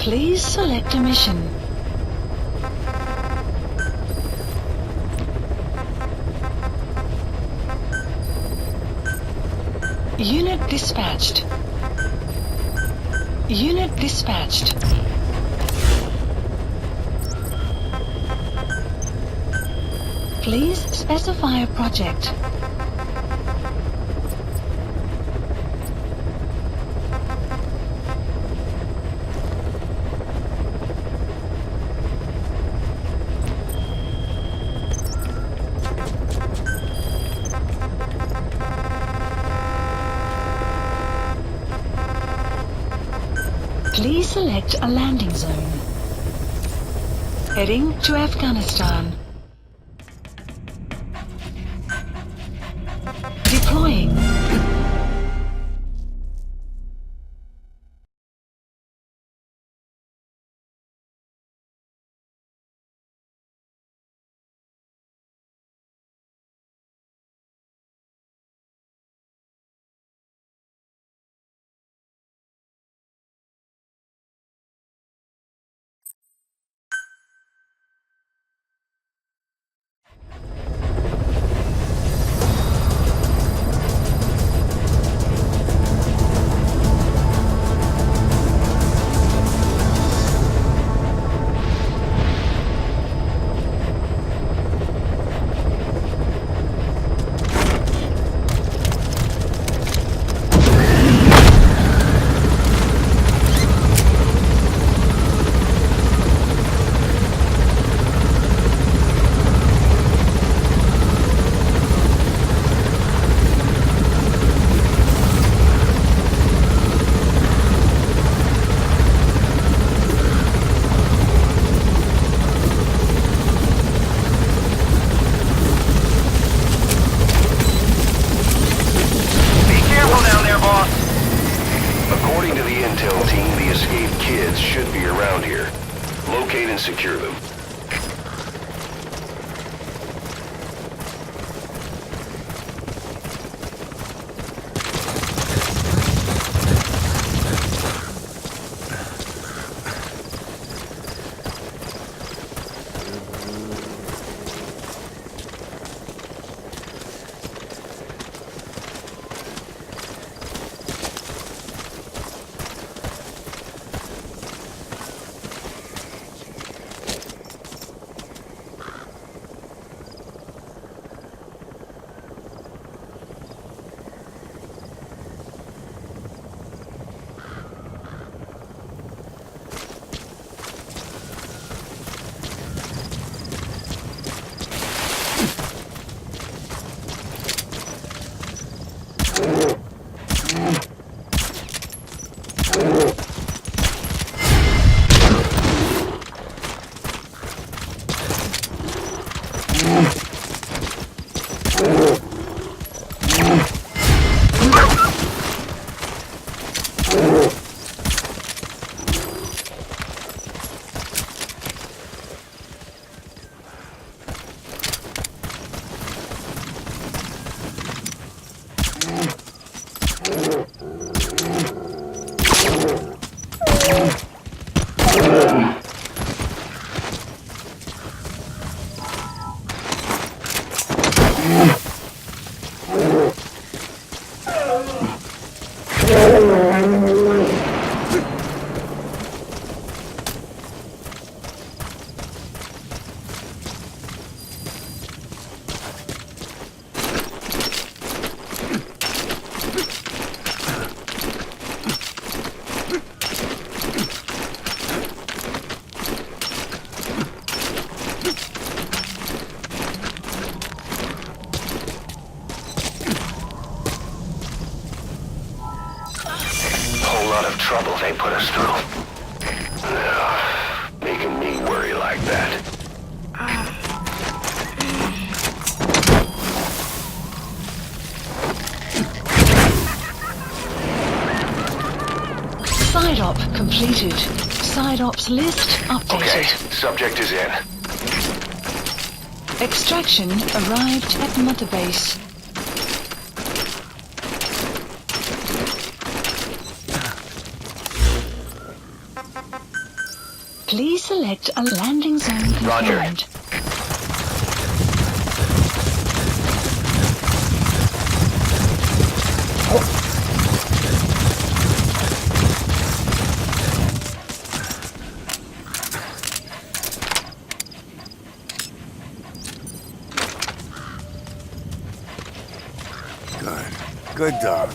Please select a mission. Unit dispatched. Unit dispatched. Please specify a project. Please select a landing zone. Heading to Afghanistan. Deploying. According to the intel team, the escaped kids should be around here. Locate and secure them. Lot of trouble they put us through. Making me worry like that. Side op completed. Side ops list updated. Okay, subject is in. Extraction arrived at Mother Base. Please select a landing zone Roger. confirmed. Good dog.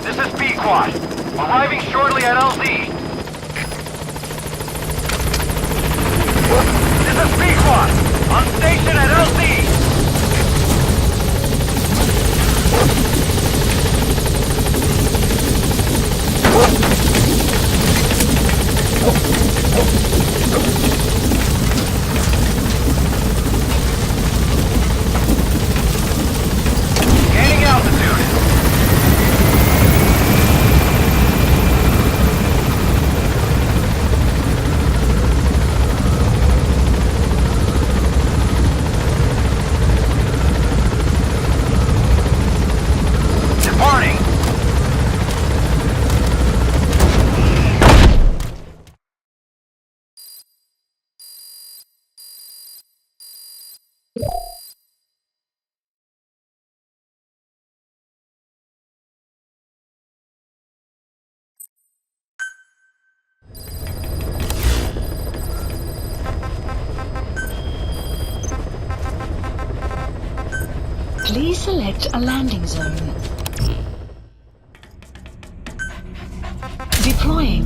This is Pequod. Arriving shortly at LZ. This is Pequod. On station at LZ. Gaining altitude. Departing. Please select a landing zone. Deploying.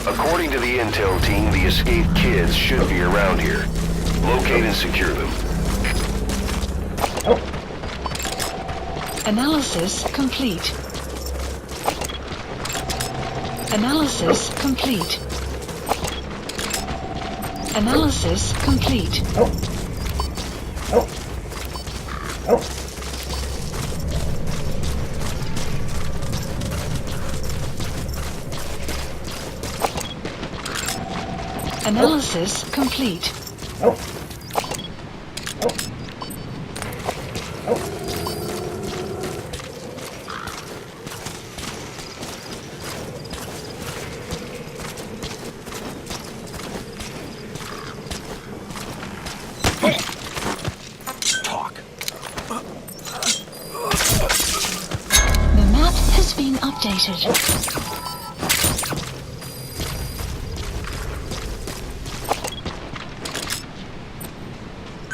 According to the intel team, the escaped kids should be around here. Locate and secure them. Analysis complete. Analysis complete. Analysis complete. Analysis complete. updated.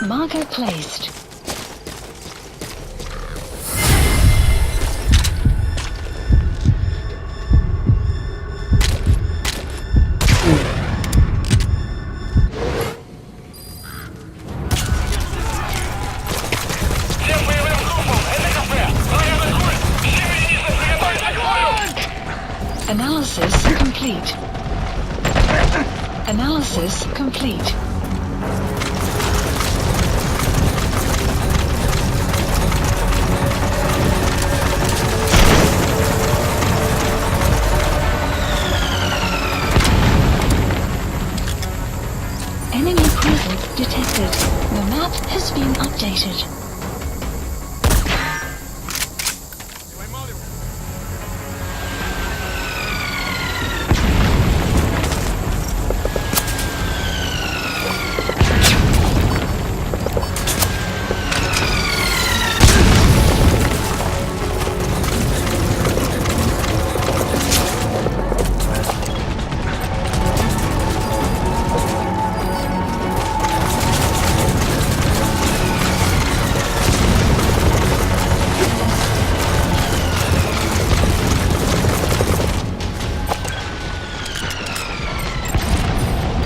Marker placed. Всем боевым группам! Это кафе! Враг атакует! Все единицы приготовиться к бою! Analysis complete. Analysis complete. Enemy presence detected. The map has been updated.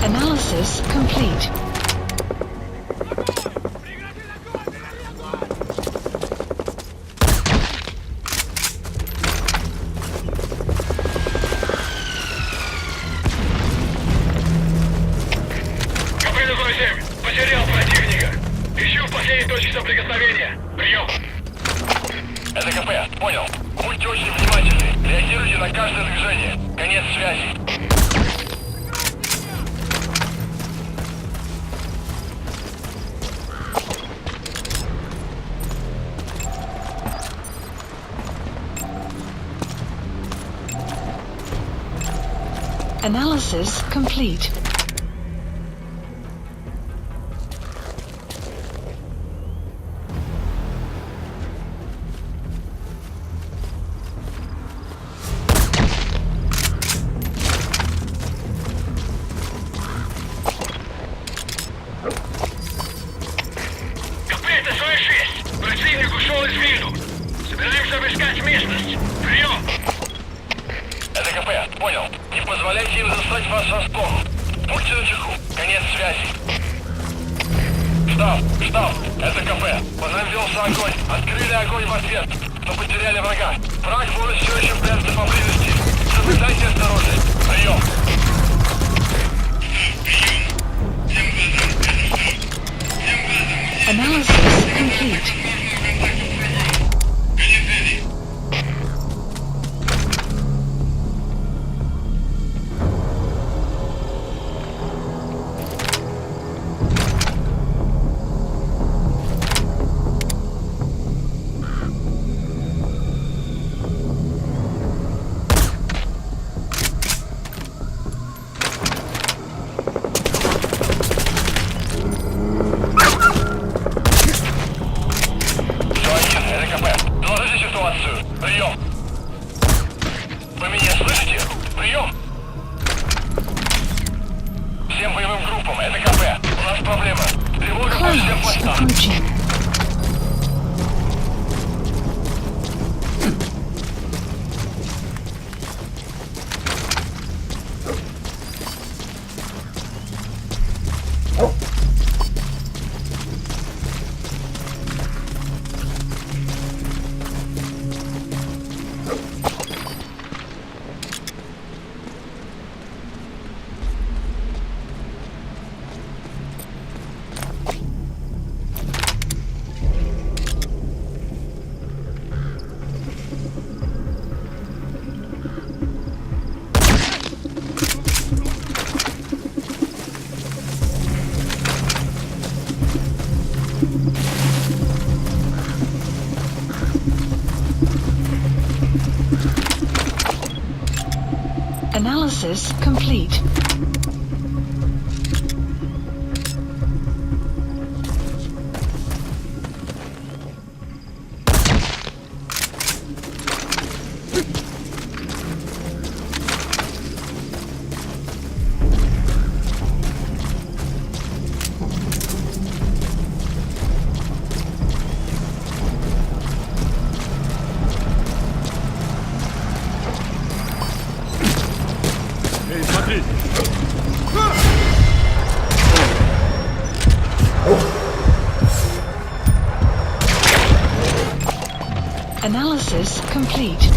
Analysis complete. КП-07! Потерял противника! Ищу в последней точке соприкосновения! Прием! Это КП, понял. Будьте очень внимательны. Реагируйте на каждое движение. Конец связи. Analysis complete. КП-6! Противник ушел из виду. Собираемся обыскать местность. Прием! Это КП, понял. Не позволяйте им застать вас врасплох. Будьте начеку. Конец связи. Штаб, это КП. Возобновился огонь. Открыли огонь в ответ. Но потеряли врага. Враг может все еще прятаться поблизости. Соблюдайте осторожность. Прием! Analysis complete. Прием! Вы меня слышите? Прием! Всем боевым группам, это КП. У нас проблема. Тревога по всем Clouds постам. approaching. Analysis complete. Analysis complete.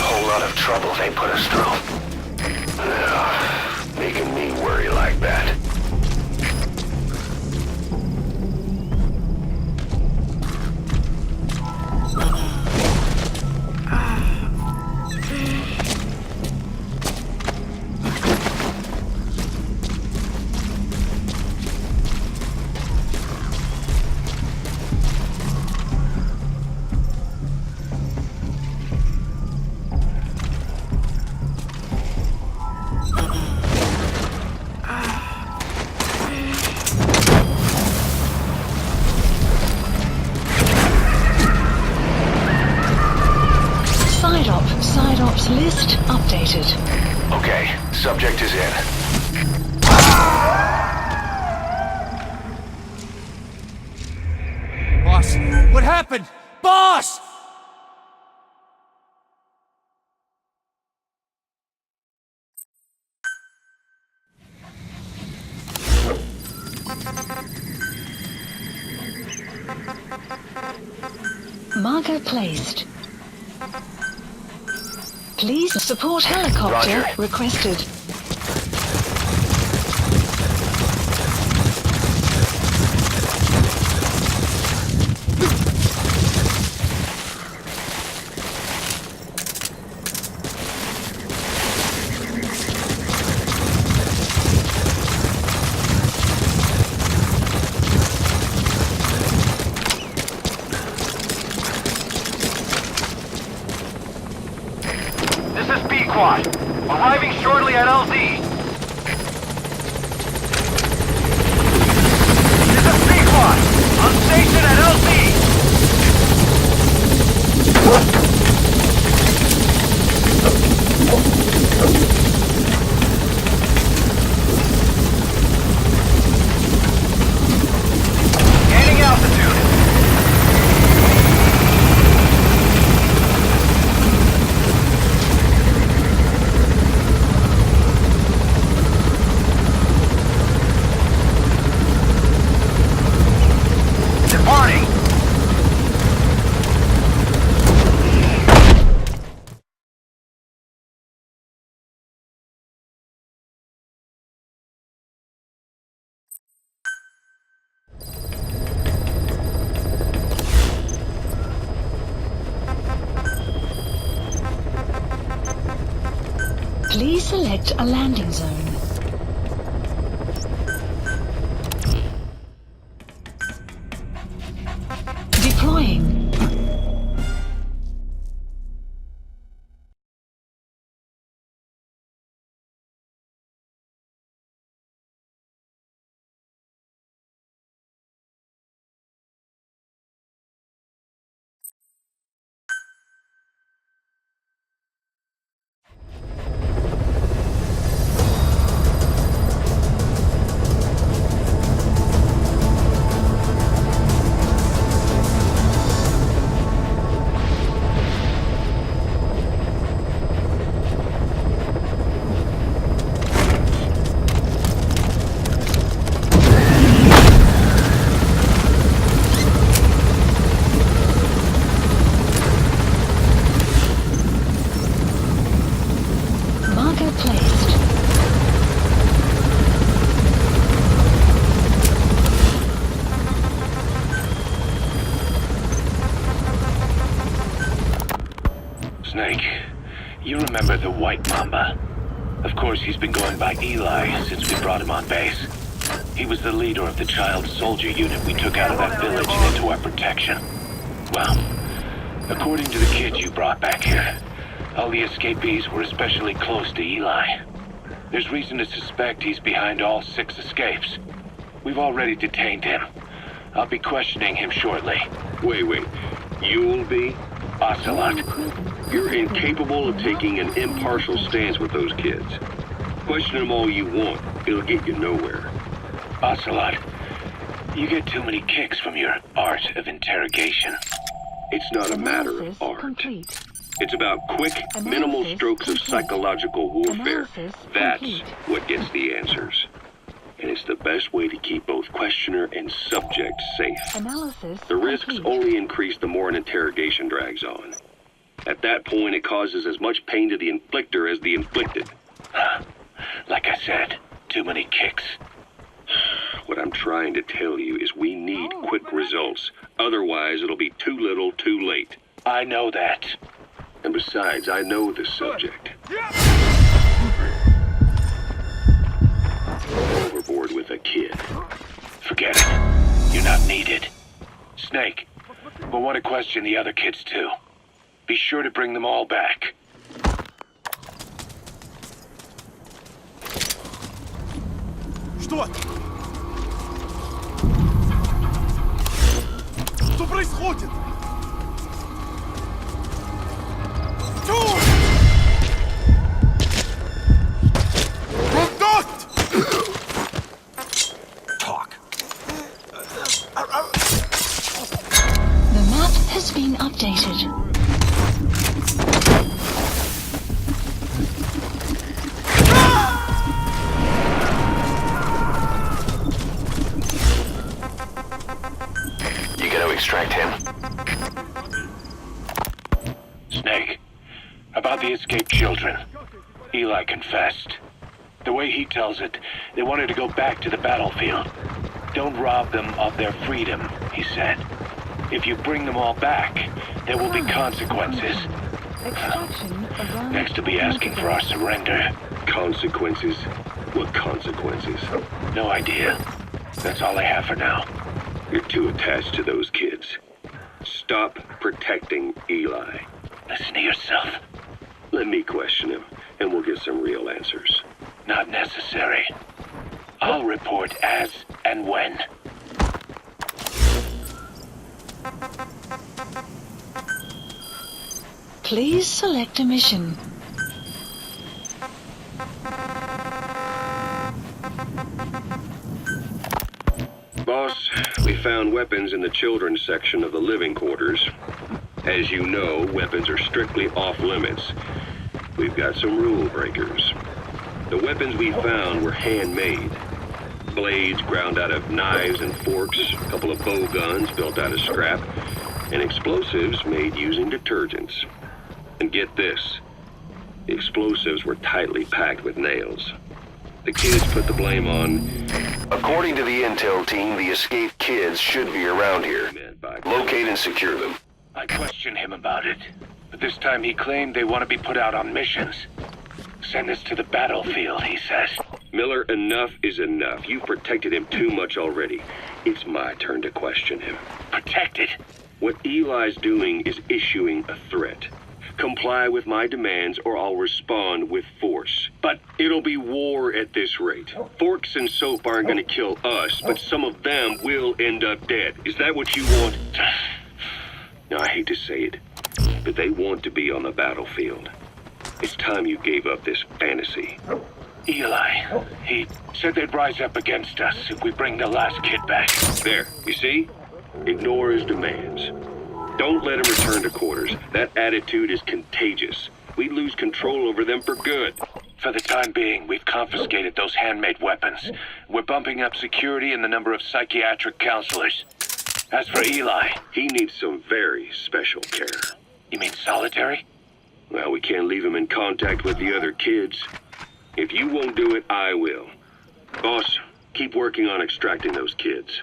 Whole lot of trouble they put us through. Ugh, making me worry like that. Side ops list updated. Okay, subject is in. Boss, what happened? Boss! Marker placed. Please support helicopter Roger. requested. This is B-Quad. Arriving shortly at LZ. This is B-Quad. On station at LZ. Gaining altitude. Departing. Please select a landing zone. Deploying. Snake, you remember the White Mamba? Of course, he's been going by Eli since we brought him on base. He was the leader of the child soldier unit we took out of that village and into our protection. Well, according to the kids you brought back here, all the escapees were especially close to Eli. There's reason to suspect he's behind all 6 escapes. We've already detained him. I'll be questioning him shortly. Wait. You'll be? Ocelot. You're incapable of taking an impartial stance with those kids. Question them all you want. It'll get you nowhere. Ocelot, you get too many kicks from your art of interrogation. It's not a matter Analysis of art. complete. It's about quick, minimal Analysis strokes of complete. psychological warfare. Analysis That's complete. what gets the answers. And it's the best way to keep both questioner and subject safe. Analysis The risks complete. only increase the more an interrogation drags on. At that point, it causes as much pain to the inflictor as the inflicted. Like I said, too many kicks. What I'm trying to tell you is we need quick results. Otherwise, it'll be too little, too late. I know that. And besides, I know the subject. Overboard with a kid. Forget it. You're not needed. Snake, we'll want to question the other kids too. Be sure to bring them all back. Что? Что происходит? Чёрт! Дот! Talk. The map has been updated. You gonna extract him? Snake, about the escaped children. Eli confessed. The way he tells it, they wanted to go back to the battlefield. Don't rob them of their freedom, he said. If you bring them all back, there will be consequences. Extraction around Next to be asking for our surrender. Consequences? What consequences? No idea. That's all I have for now. You're too attached to those kids. Stop protecting Eli. Listen to yourself. Let me question him, and we'll get some real answers. Not necessary. I'll report as and when. Please select a mission. Boss, we found weapons in the children's section of the living quarters. As you know, weapons are strictly off limits. We've got some rule breakers. The weapons we found were handmade. Blades ground out of knives and forks, a couple of bow guns built out of scrap, and explosives made using detergents. And get this, the explosives were tightly packed with nails. The kids put the blame on... According to the intel team, the escaped kids should be around here. Locate and secure them. I questioned him about it, but this time he claimed they want to be put out on missions. Send us to the battlefield, he says. Miller, enough is enough. You've protected him too much already. It's my turn to question him. Protected? What Eli's doing is issuing a threat. Comply with my demands or I'll respond with force. But it'll be war at this rate. Forks and soap aren't gonna kill us, but some of them will end up dead. Is that what you want? Now, I hate to say it, but they want to be on the battlefield. It's time you gave up this fantasy. Eli, he said they'd rise up against us if we bring the last kid back. There, you see? Ignore his demands. Don't let him return to quarters. That attitude is contagious. We lose control over them for good. For the time being, we've confiscated those handmade weapons. We're bumping up security and the number of psychiatric counselors. As for Eli, He needs some very special care. you mean solitary? Well, we can't leave him in contact with the other kids. If you won't do it, I will. Boss, keep working on extracting those kids.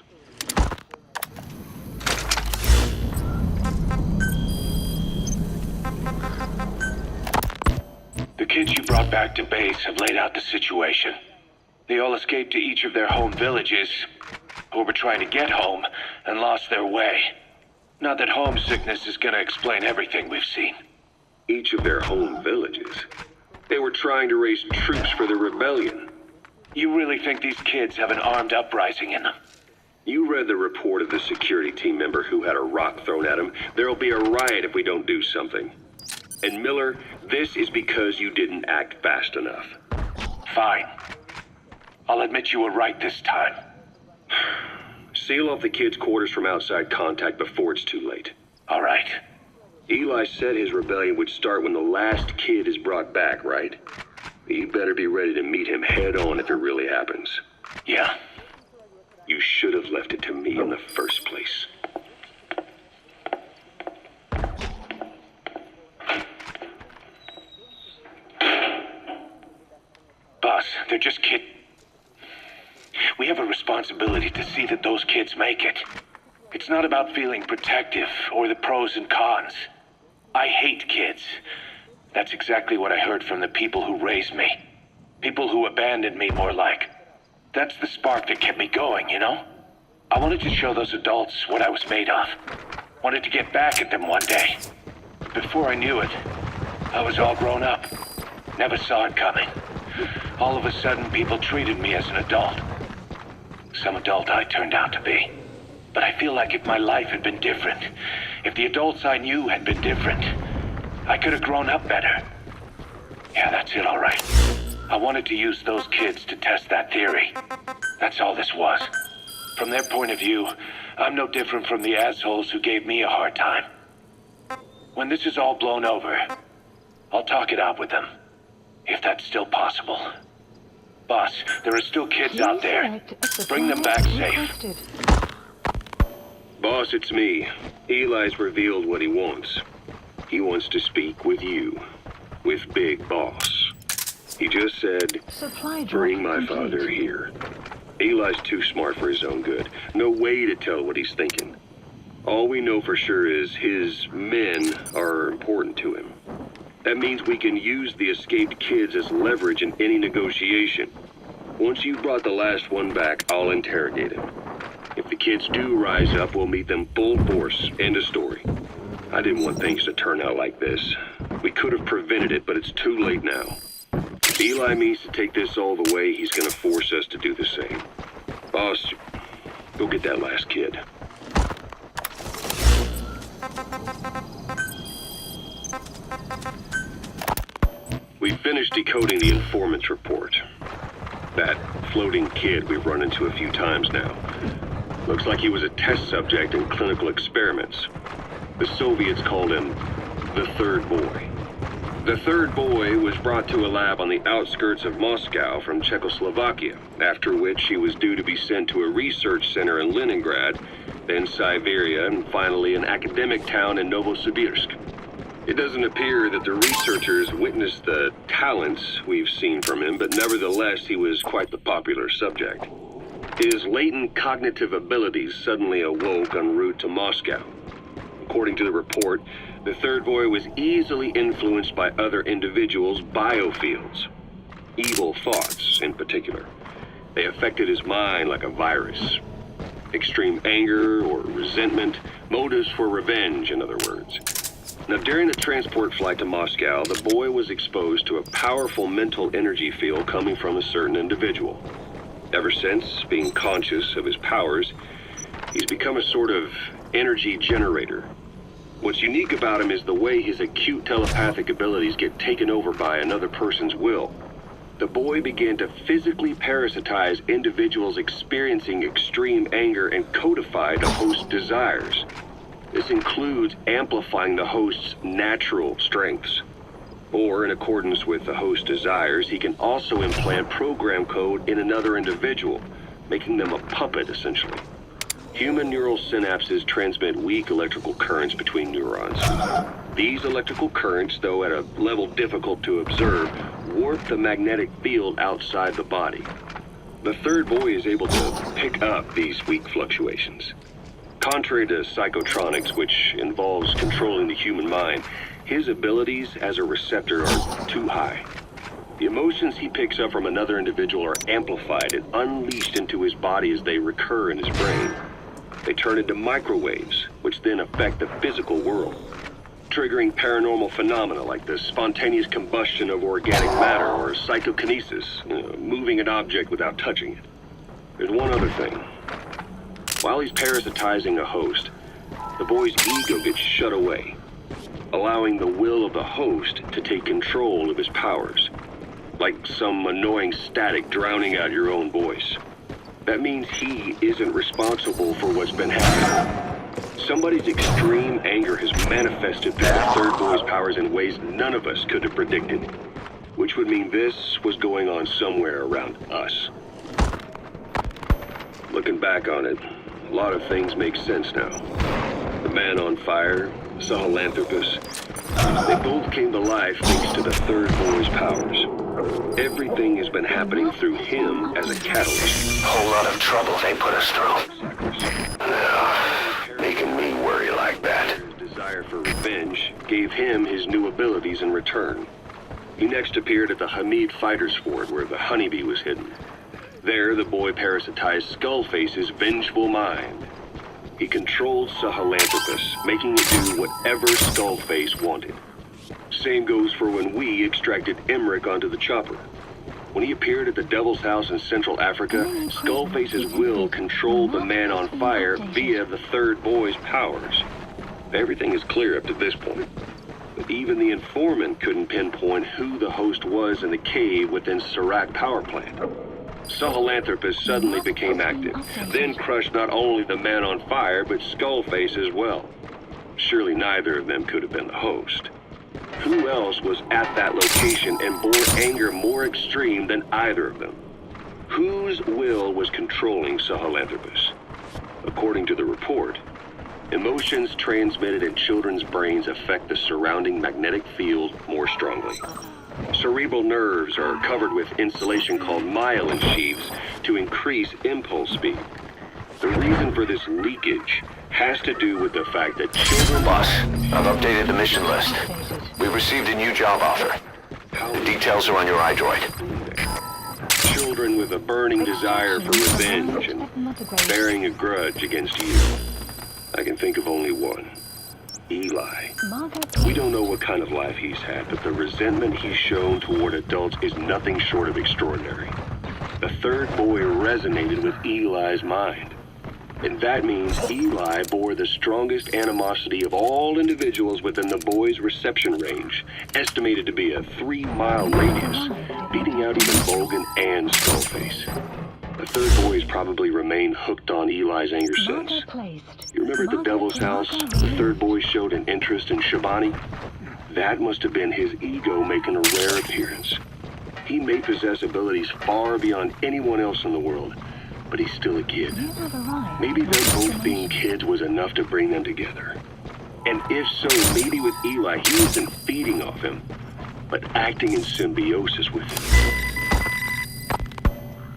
kids you brought back to base have laid out the situation. They all escaped to each of their home villages, or were trying to get home, and lost their way. Not that homesickness is gonna explain everything we've seen. Each of their home villages. They were trying to raise troops for the rebellion. You really think these kids have an armed uprising in them? You read the report of the security team member who had a rock thrown at him. There'll be a riot if we don't do something. And Miller, this is because you didn't act fast enough. Fine. I'll admit you were right this time. Seal off the kids' quarters from outside contact before it's too late. All right. Eli said his rebellion would start when the last kid is brought back, right? You better be ready to meet him head on if it really happens. Yeah. You should have left it to me in the first place. Boss, they're just kids. We have a responsibility to see that those kids make it. It's not about feeling protective or the pros and cons. I hate kids. That's exactly what I heard from the people who raised me. People who abandoned me, more like. That's the spark that kept me going, you know? I wanted to show those adults what I was made of. Wanted to get back at them one day. Before I knew it, I was all grown up. Never saw it coming. All of a sudden, people treated me as an adult. Some adult I turned out to be. But I feel like if my life had been different, if the adults I knew had been different, I could have grown up better. Yeah, that's it, all right. I wanted to use those kids to test that theory. That's all this was. From their point of view, I'm no different from the assholes who gave me a hard time. When this is all blown over, I'll talk it out with them. If that's still possible. Boss, there are still kids out there. Bring them back safe. Boss, it's me. Eli's revealed what he wants. He wants to speak with you. With Big Boss. He just said, Supply drop bring my complete. father here. Eli's too smart for his own good. No way to tell what he's thinking. All we know for sure is his men are important to him. That means we can use the escaped kids as leverage in any negotiation. Once you've brought the last one back, I'll interrogate him. If the kids do rise up, we'll meet them full force. End of story. I didn't want things to turn out like this. We could have prevented it, but it's too late now. If Eli means to take this all the way, he's gonna force us to do the same. Boss, go get that last kid. We finished decoding the informant's report. That floating kid we've run into a few times now. Looks like he was a test subject in clinical experiments. The Soviets called him the Third Boy. The Third Boy was brought to a lab on the outskirts of Moscow from Czechoslovakia, after which he was due to be sent to a research center in Leningrad, then Siberia, and finally an academic town in Novosibirsk. It doesn't appear that the researchers witnessed the talents we've seen from him, but nevertheless he was quite the popular subject. His latent cognitive abilities suddenly awoke en route to Moscow. According to the report, the Third Boy was easily influenced by other individuals' biofields. Evil thoughts, in particular. They affected his mind like a virus. Extreme anger or resentment, motives for revenge, in other words. Now, during the transport flight to Moscow, the boy was exposed to a powerful mental energy field coming from a certain individual. Ever since, being conscious of his powers, he's become a sort of energy generator. What's unique about him is the way his acute telepathic abilities get taken over by another person's will. The boy began to physically parasitize individuals experiencing extreme anger and codify the host's desires. This includes amplifying the host's natural strengths. Or, in accordance with the host's desires, he can also implant program code in another individual, making them a puppet, essentially. Human neural synapses transmit weak electrical currents between neurons. These electrical currents, though at a level difficult to observe, warp the magnetic field outside the body. The Third Boy is able to pick up these weak fluctuations. Contrary to psychotronics, which involves controlling the human mind, his abilities as a receptor are too high. The emotions he picks up from another individual are amplified and unleashed into his body as they recur in his brain. They turn into microwaves, which then affect the physical world, triggering paranormal phenomena like the spontaneous combustion of organic matter or psychokinesis, moving an object without touching it. There's one other thing. While he's parasitizing a host, the boy's ego gets shut away, allowing the will of the host to take control of his powers, like some annoying static drowning out your own voice. That means he isn't responsible for what's been happening. Somebody's extreme anger has manifested through the third boy's powers in ways none of us could have predicted, which would mean this was going on somewhere around us. Looking back on it, a lot of things make sense now. The man on fire, Sahelanthropus, they both came to life thanks to the third boy's powers. Everything has been happening through him as a catalyst. Whole lot of trouble they put us through. Making me worry like that. His desire for revenge gave him his new abilities in return. He next appeared at the Hamid Fighters Fort where the honeybee was hidden. There, the boy parasitized Skullface's vengeful mind. He controlled Sahelanthropus, making it do whatever Skullface wanted. Same goes for when we extracted Emmerich onto the chopper. When he appeared at the Devil's House in Central Africa, Skullface's will controlled the man on fire via the third boy's powers. Everything is clear up to this point. But even the informant couldn't pinpoint who the host was in the cave within Serac power plant. Sahelanthropus suddenly became active, then crushed not only the man on fire, but Skullface as well. Surely neither of them could have been the host. Who else was at that location and bore anger more extreme than either of them? Whose will was controlling Sahelanthropus? According to the report, emotions transmitted in children's brains affect the surrounding magnetic field more strongly. Cerebral nerves are covered with insulation called myelin sheaths to increase impulse speed. The reason for this leakage has to do with the fact that children... Boss, I've updated the mission list. We received a new job offer. The details are on your iDroid. Children with a burning desire for revenge and bearing a grudge against you. I can think of only one. Eli. We don't know what kind of life he's had, but the resentment he's shown toward adults is nothing short of extraordinary. The third boy resonated with Eli's mind. And that means Eli bore the strongest animosity of all individuals within the boy's reception range, estimated to be a 3-mile radius, beating out even Volgan and Skullface. The third boy has probably remained hooked on Eli's anger since. You remember at the Devil's House, the third boy showed an interest in Shabani? That must have been his ego making a rare appearance. He may possess abilities far beyond anyone else in the world, but he's still a kid. Maybe them both being kids was enough to bring them together. And if so, maybe with Eli, he wasn't feeding off him, but acting in symbiosis with him.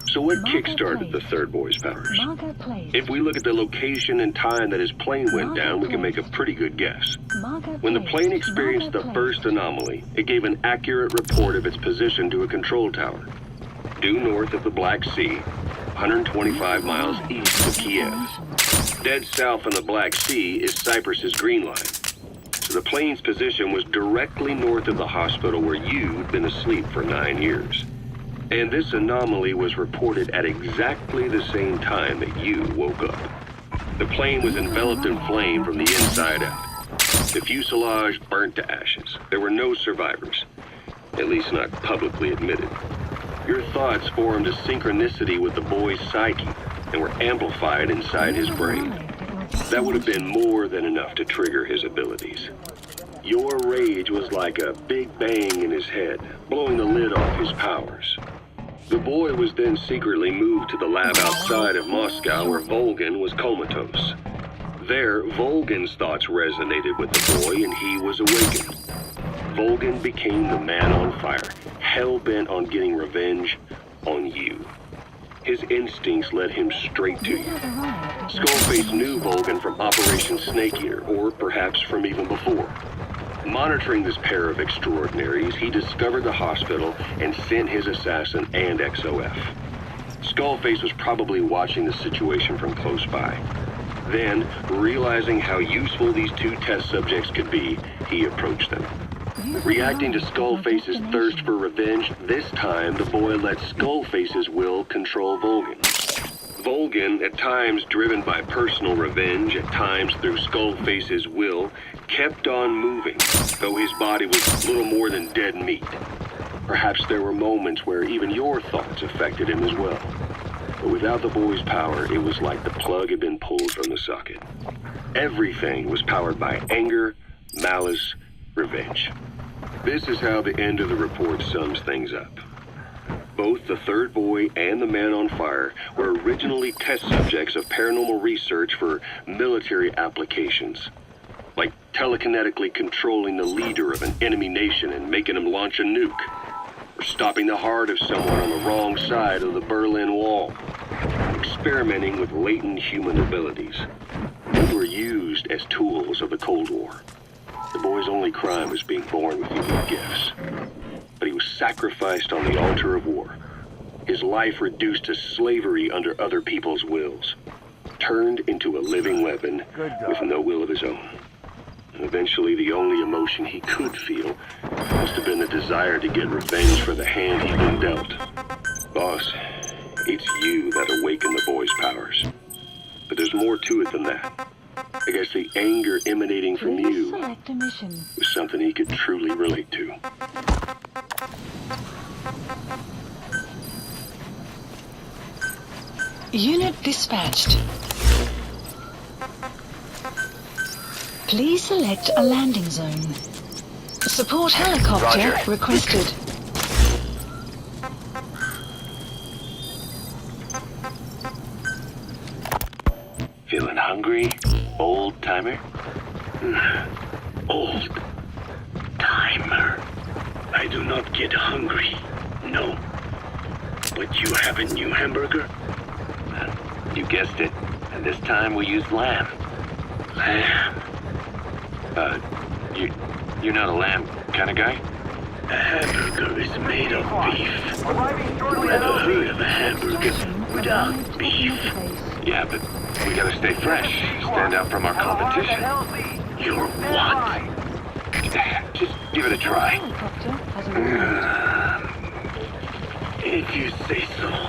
So what kickstarted the third boy's powers? If we look at the location and time that his plane went down, we can make a pretty good guess. When the plane experienced the first anomaly, it gave an accurate report of its position to a control tower, due north of the Black Sea, 125 miles east of Kiev. Dead south on the Black Sea is Cyprus's Green Line. So the plane's position was directly north of the hospital where you'd been asleep for 9 years. And this anomaly was reported at exactly the same time that you woke up. The plane was enveloped in flame from the inside out. The fuselage burnt to ashes. There were no survivors, at least not publicly admitted. Your thoughts formed a synchronicity with the boy's psyche and were amplified inside his brain. That would have been more than enough to trigger his abilities. Your rage was like a big bang in his head, blowing the lid off his powers. The boy was then secretly moved to the lab outside of Moscow where Volgan was comatose. There, Volgan's thoughts resonated with the boy and he was awakened. Volgan became the man on fire, hell-bent on getting revenge on you. His instincts led him straight to you. Skullface knew Volgan from Operation Snake Eater, or perhaps from even before. Monitoring this pair of extraordinaries, he discovered the hospital and sent his assassin and XOF. Skullface was probably watching the situation from close by. Then, realizing how useful these two test subjects could be, he approached them. Reacting to Skullface's thirst for revenge, this time the boy let Skullface's will control Volgin. Volgin, at times driven by personal revenge, at times through Skullface's will, kept on moving, though his body was little more than dead meat. Perhaps there were moments where even your thoughts affected him as well. But without the boy's power, it was like the plug had been pulled from the socket. Everything was powered by anger, malice, revenge. This is how the end of the report sums things up. Both the third boy and the man on fire were originally test subjects of paranormal research for military applications, like telekinetically controlling the leader of an enemy nation and making him launch a nuke, or stopping the heart of someone on the wrong side of the Berlin Wall, experimenting with latent human abilities. They were used as tools of the Cold War. The boy's only crime was being born with unique gifts. But he was sacrificed on the altar of war. His life reduced to slavery under other people's wills. Turned into a living weapon with no will of his own. And eventually the only emotion he could feel must have been the desire to get revenge for the hand he'd been dealt. Boss, it's you that awakened the boy's powers. But there's more to it than that. I guess the anger emanating from Please you select a mission. was something he could truly relate to. Unit dispatched. Please select a landing zone. Support helicopter Roger. requested. Feeling hungry, old timer? Old timer. I do not get hungry, no. But you have a new hamburger? You guessed it. And this time we used lamb. Lamb. You're not a lamb kind of guy? A hamburger is made of beef. Never heard of a hamburger without beef. Yeah, but we gotta stay fresh. Stand out from our competition. You're what? Just give it a try. Helicopter has arrived. If you say so.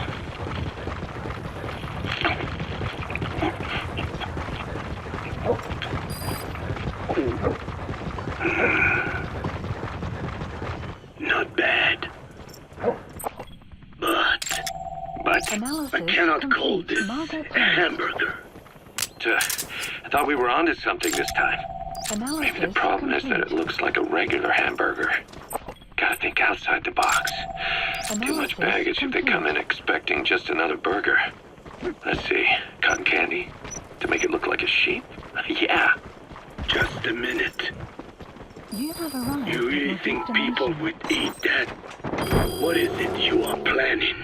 Not bad. But Analysis I cannot call complete. this Margaret a Prince. hamburger. I thought we were onto something this time. Analysis Maybe the problem is that it complete. looks like a regular hamburger. Gotta think outside the box. Too much Analysis baggage if they come in complete. expecting just another burger. Let's see. Cotton candy? To make it look like a sheep? Yeah. Just a minute. You have arrived. You at really your think destination. people would eat that? What is it you are planning?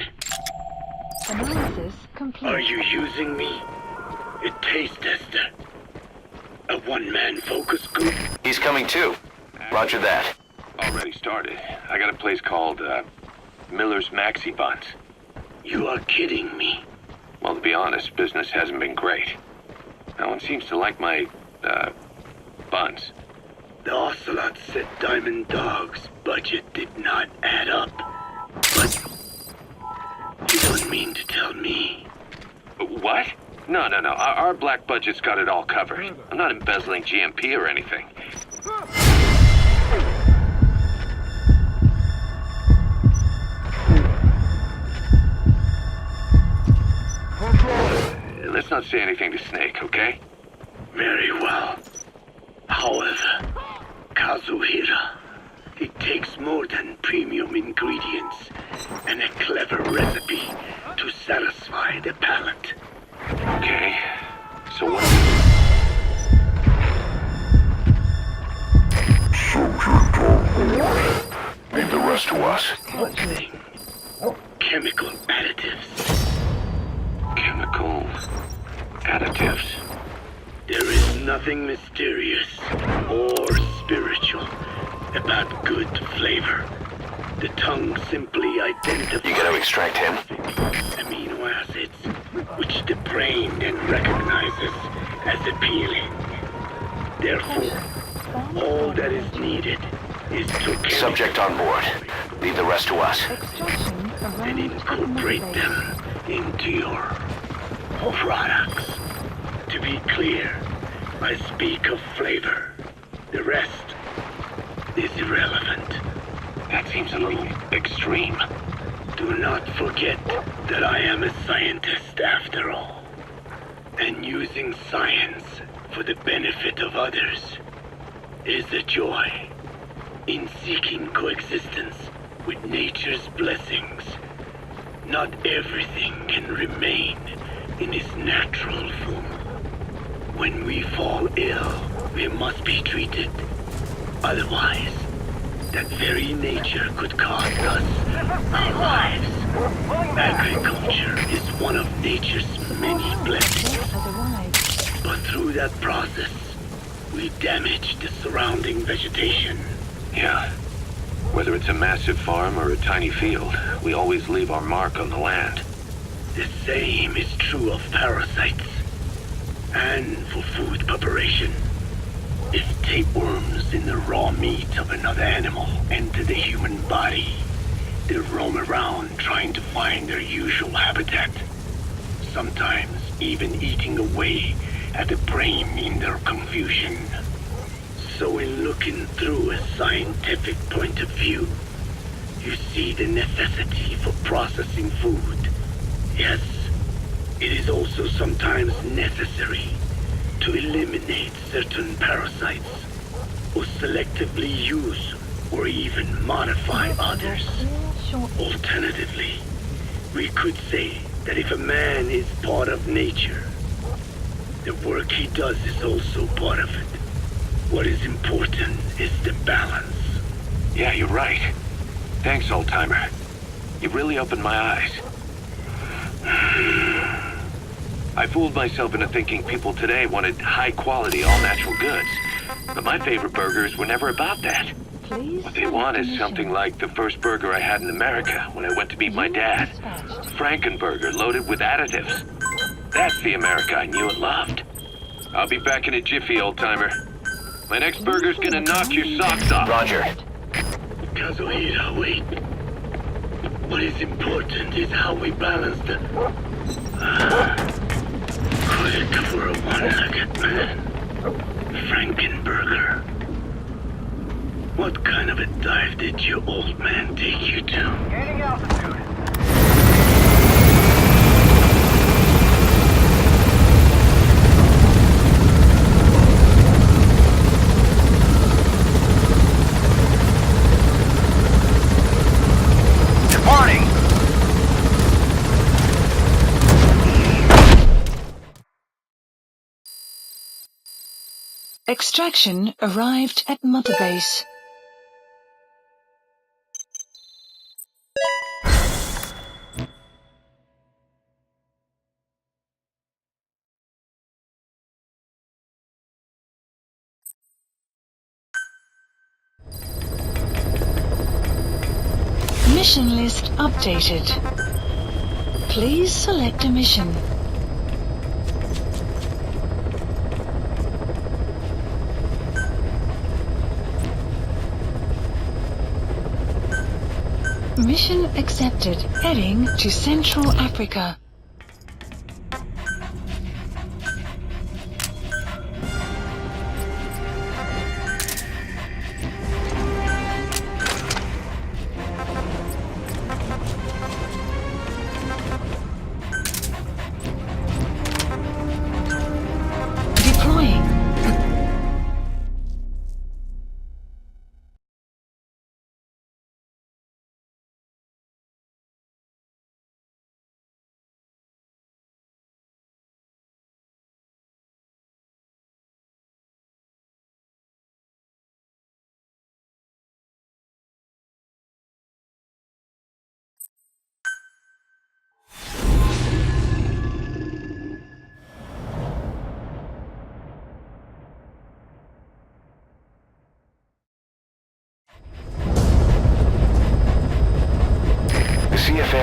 Analysis complete. Are you using me? A taste tester? A one-man focus group? He's coming too. Roger that. Already started. I got a place called, Miller's Maxi Buns. You are kidding me. Well, to be honest, business hasn't been great. No one seems to like my, buns. The Ocelot said Diamond Dog's budget did not add up. But you don't mean to tell me. What? No. Our black budget's got it all covered. I'm not embezzling GMP or anything. Let's not say anything to Snake, okay? Very well. However, Kazuhira, it takes more than premium ingredients and a clever recipe to satisfy the palate. Okay. So what? Leave the rest to us. One thing. Chemical additives. Chemical additives. There is nothing mysterious or spiritual about good flavor. The tongue simply identifies You gonna extract him? amino acids, which the brain then recognizes as appealing. Therefore, all that is needed is to Subject on board. Leave the rest to us. Extraction and arrived at incorporate Mother them Base. into your products. To be clear, I speak of flavor. The rest is irrelevant. That seems a little extreme. Do not forget that I am a scientist after all. And using science for the benefit of others is a joy. In seeking coexistence with nature's blessings, not everything can remain in its natural form. When we fall ill, we must be treated. Otherwise, that very nature could cost us our lives. Agriculture is one of nature's many blessings. Guest has arrived. But through that process, we damage the surrounding vegetation. Yeah. Whether it's a massive farm or a tiny field, we always leave our mark on the land. The same is true of parasites. And for food preparation. If tapeworms in the raw meat of another animal enter the human body, they roam around trying to find their usual habitat. Sometimes even eating away at the brain in their confusion. So in looking through a scientific point of view, you see the necessity for processing food. Yes, it is also sometimes necessary to eliminate certain parasites or selectively use or even modify others. Alternatively, we could say that if a man is part of nature, the work he does is also part of it. What is important is the balance. Yeah, you're right. Thanks, old-timer. You really opened my eyes. I fooled myself into thinking people today wanted high-quality, all-natural goods. But my favorite burgers were never about that. Please What they want is something like the first burger I had in America when I went to meet my dad. Frankenburger loaded with additives. That's the America I knew and loved. I'll be back in a jiffy, old-timer. My next burger's gonna knock your socks off. Roger. Kazuhira, wait. What is important is how we balance the... Quick for a one-legged man. Frankenburger. What kind of a dive did your old man take you to? Gaining altitude. Departing. Extraction arrived at Mother Base. Mission list updated. Please select a mission. Mission accepted. Heading to Central Africa.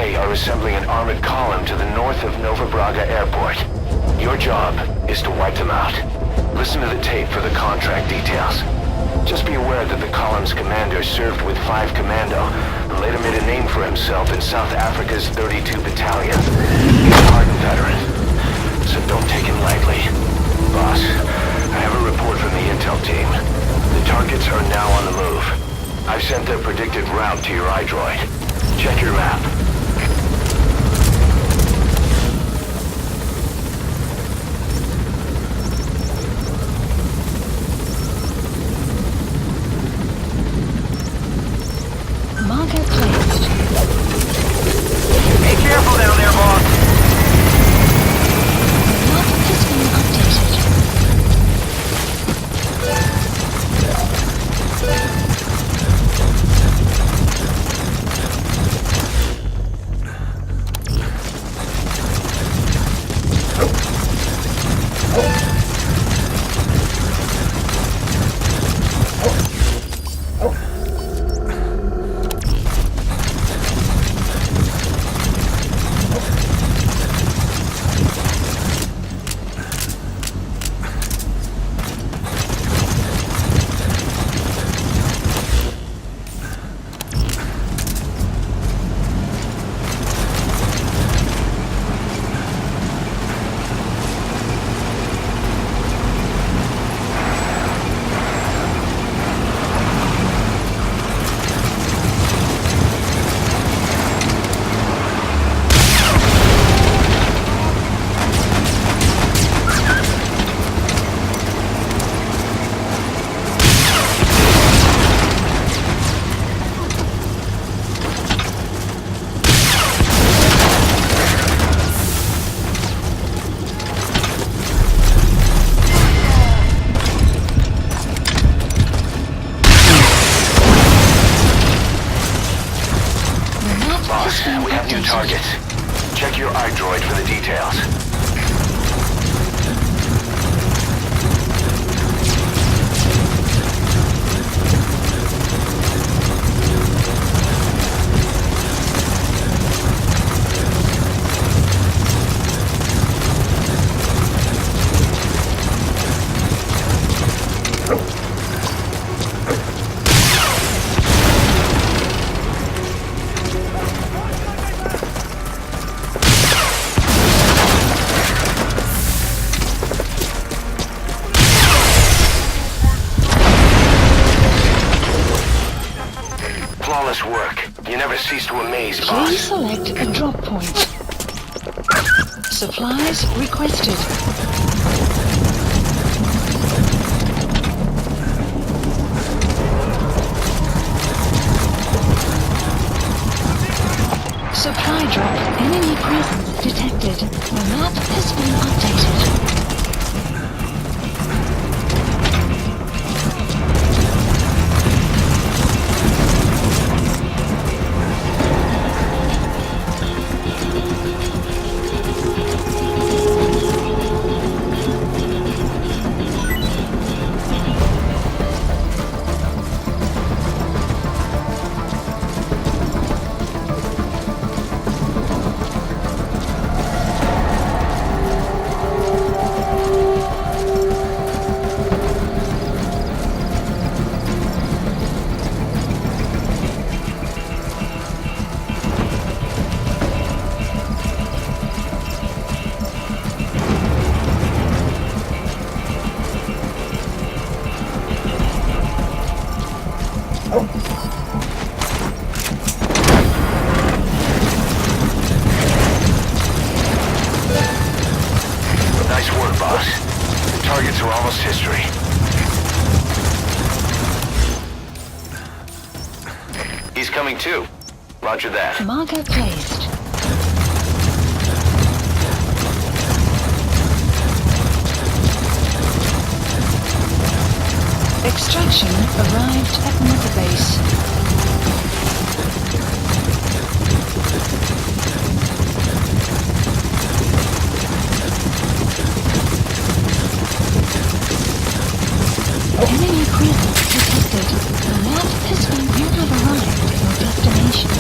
CIA are assembling an armored column to the north of Nova Braga Airport. Your job is to wipe them out. Listen to the tape for the contract details. Just be aware that the column's commander served with 5 Commando and later made a name for himself in South Africa's 32 Battalion. He's a hardened veteran, so don't take him lightly. Boss, I have a report from the intel team. The targets are now on the move. I've sent their predicted route to your iDroid. Check your map. Marker placed. Be careful down there, boss. Map has been updated. We have new targets. Check your iDroid for the details. Flawless work. You never cease to amaze, Please boss. select a drop point. Supplies requested. Supply drop. Enemy presence detected. The map has been updated. Nice work, boss. The targets are almost history. He's coming too. Roger that. Marker placed. Extraction arrived at Mother Base. Enemy presence detected. The map has been. You have arrived at your destination.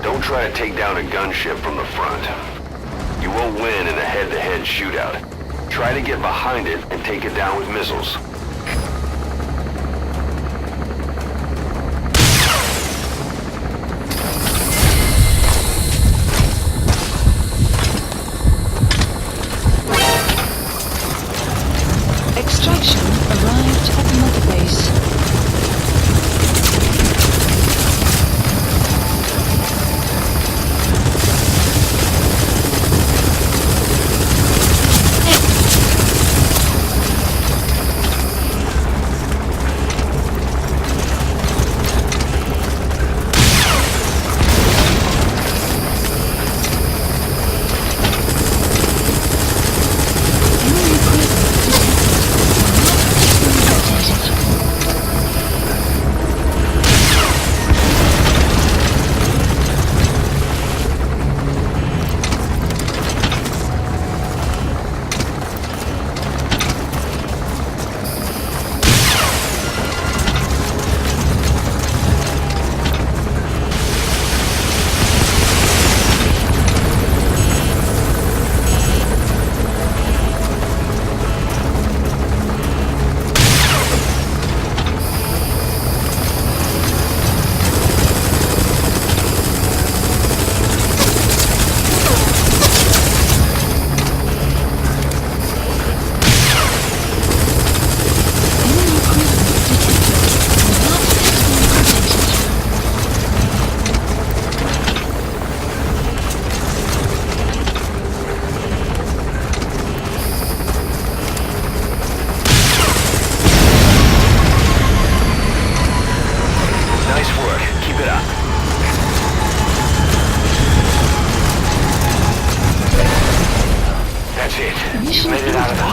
Don't try to take down a gunship from the front. You won't win in a head-to-head shootout. Try to get behind it and take it down with missiles. Extraction arrived at the mother base.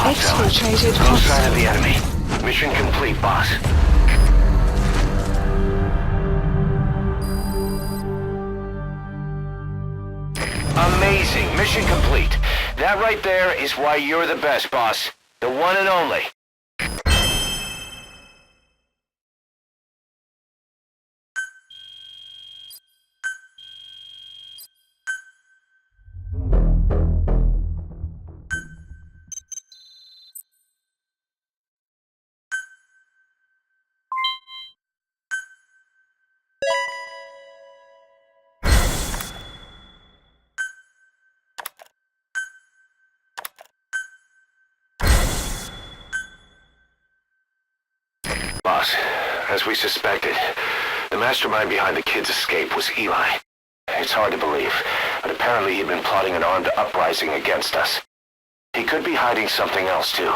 Exfiltrated No sign of the enemy. Mission complete, boss. Amazing. Mission complete. That right there is why you're the best, boss. The one and only. Boss, as we suspected, the mastermind behind the kid's escape was Eli. It's hard to believe, but apparently he'd been plotting an armed uprising against us. He could be hiding something else, too.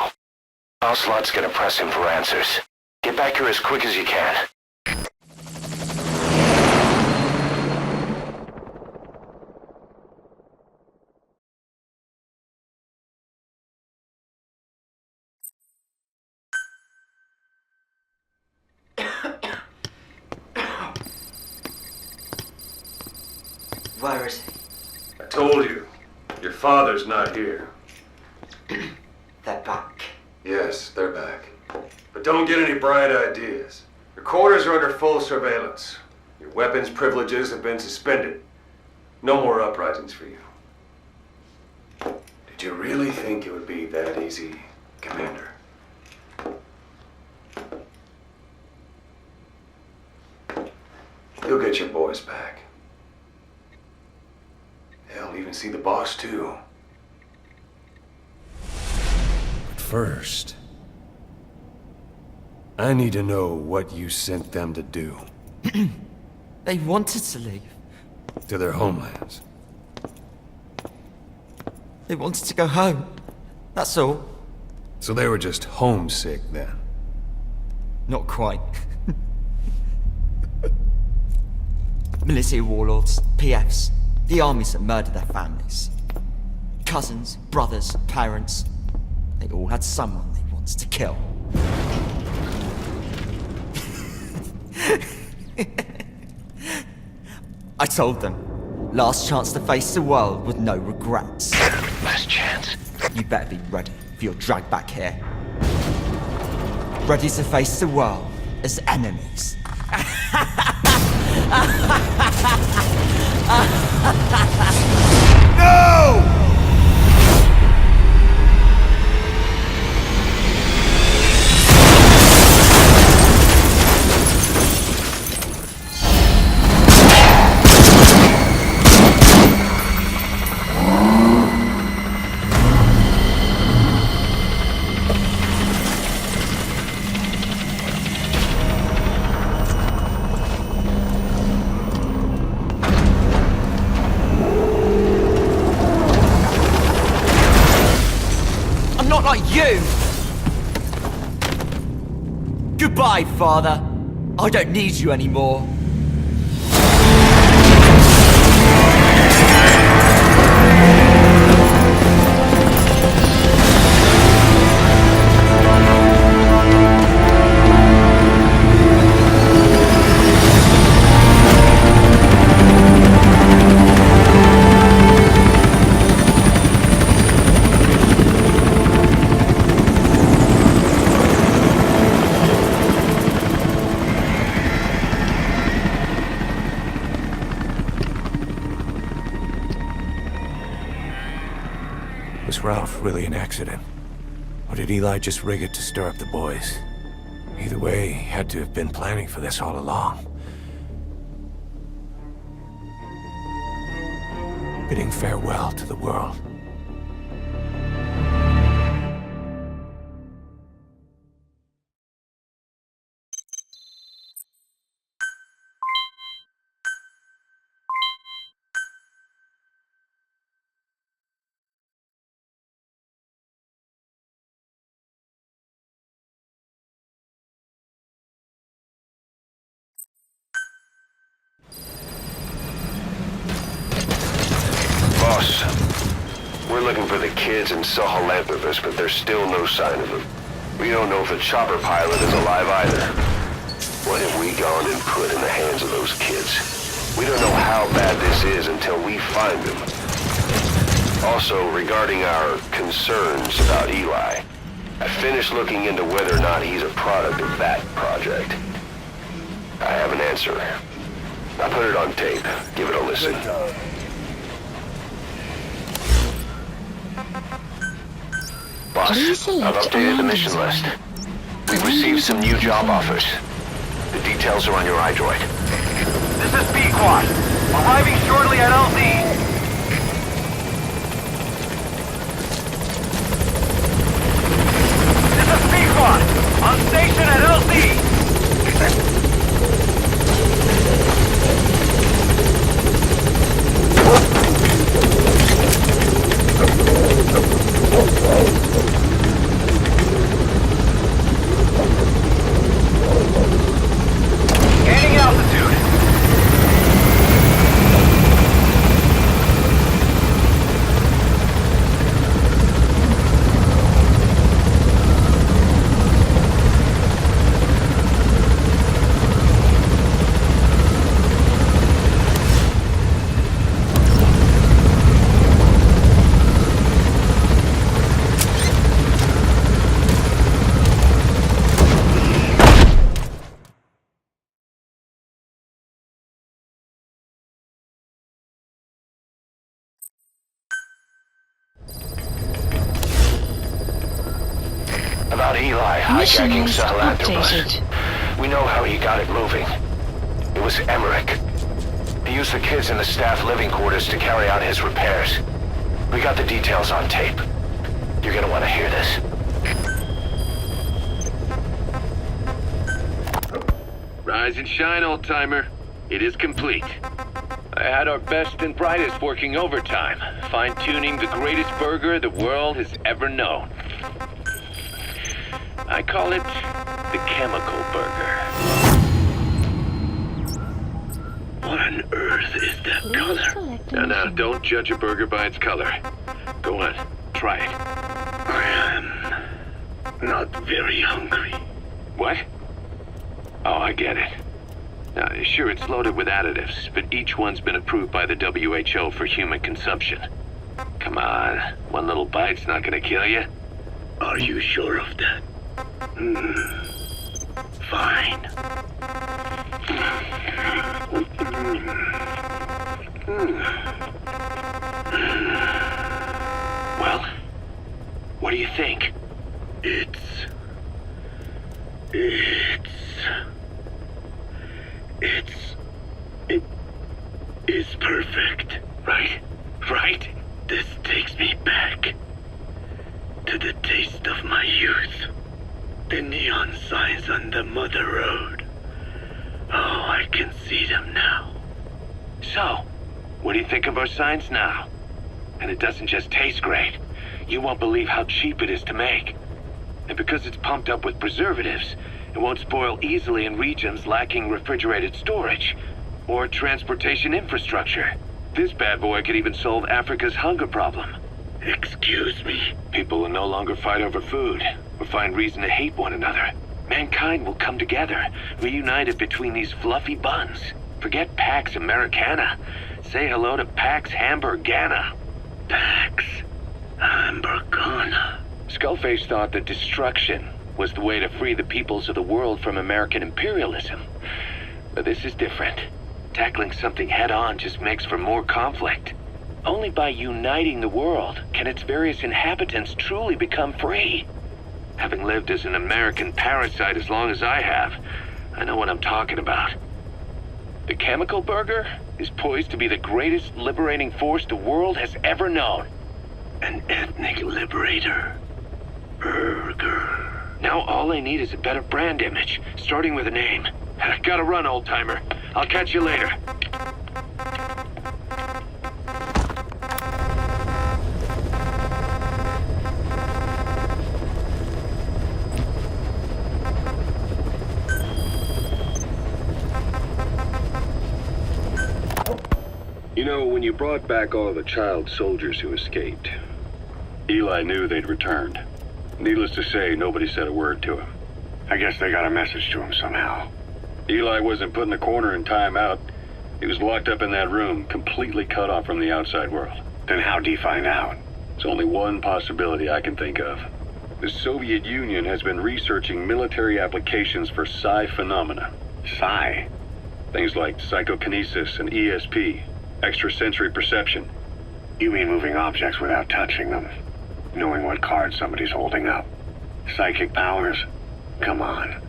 Ocelot's gonna press him for answers. Get back here as quick as you can. Where is he? I told you. Your father's not here. They're back. Yes, they're back. But don't get any bright ideas. Your quarters are under full surveillance. Your weapons privileges have been suspended. No more uprisings for you. Did you really think it would be that easy, Commander? You'll get your boys back. They'll even see the boss, too. But first, I need to know what you sent them to do. They wanted to leave. To their homelands. They wanted to go home. That's all. So they were just homesick, then? Not quite. Military warlords, PFs, the armies that murdered their families. Cousins, brothers, parents. They all had someone they wanted to kill. I told them, last chance to face the world with no regrets. Last chance. You better be ready for your drag back here. Ready to face the world as enemies. No! I'm not like you! Goodbye, Father. I don't need you anymore. Was Ralph really an accident? Or did Eli just rig it to stir up the boys? Either way, he had to have been planning for this all along. Bidding farewell to the world. Boss, we're looking for the kids in Sahelanthropus, but there's still no sign of them. We don't know if the chopper pilot is alive either. What have we gone and put in the hands of those kids? We don't know how bad this is until we find them. Also, regarding our concerns about Eli, I finished looking into whether or not he's a product of that project. I have an answer. I put it on tape. Give it a listen. Boss, Please I've select updated the a mission landing list. zone. We've received some new job offers. The details are on your iDroid. This is Pequod. Arriving shortly at LZ. This is Pequod. On station at LZ. Gaining altitude. About Eli Mission hijacking list Sahelanthropus. updated. We know how he got it moving. It was Emmerich. He used the kids in the staff living quarters to carry out his repairs. We got the details on tape. You're gonna want to hear this. Rise and shine, old-timer. It is complete. I had our best and brightest working overtime, fine-tuning the greatest burger the world has ever known. I call it the Chemical Burger. What on earth is that Please color? select a Now, mission. don't judge a burger by its color. Go on, try it. I am not very hungry. What? Oh, I get it. Now, sure, it's loaded with additives, but each one's been approved by the WHO for human consumption. Come on, one little bite's not gonna kill you. Are you sure of that? Fine. Well, what do you think? It is perfect. Right? Right? This takes me back to the taste of my youth. The neon signs on the Mother Road. Oh, I can see them now. So, what do you think of our signs now? And it doesn't just taste great. You won't believe how cheap it is to make. And because it's pumped up with preservatives, it won't spoil easily in regions lacking refrigerated storage or transportation infrastructure. This bad boy could even solve Africa's hunger problem. Excuse me? People will no longer fight over food or find reason to hate one another. Mankind will come together, reunited between these fluffy buns. Forget Pax Americana. Say hello to Pax Hamburgana. Pax Hamburgana. Skullface thought that destruction was the way to free the peoples of the world from American imperialism. But this is different. Tackling something head-on just makes for more conflict. Only by uniting the world can its various inhabitants truly become free. Having lived as an American parasite as long as I have, I know what I'm talking about. The Chemical Burger is poised to be the greatest liberating force the world has ever known. An ethnic liberator. Burger. Now all I need is a better brand image, starting with a name. Gotta run, old-timer. I'll catch you later. You know, when you brought back all the child soldiers who escaped, Eli knew they'd returned. Needless to say, nobody said a word to him. I guess they got a message to him somehow. Eli wasn't put in a corner in timeout. He was locked up in that room, completely cut off from the outside world. Then how'd he find out? There's only one possibility I can think of. The Soviet Union has been researching military applications for psi phenomena. Psi? Things like psychokinesis and ESP, extrasensory perception. You mean moving objects without touching them? Knowing what card somebody's holding up? Psychic powers? Come on.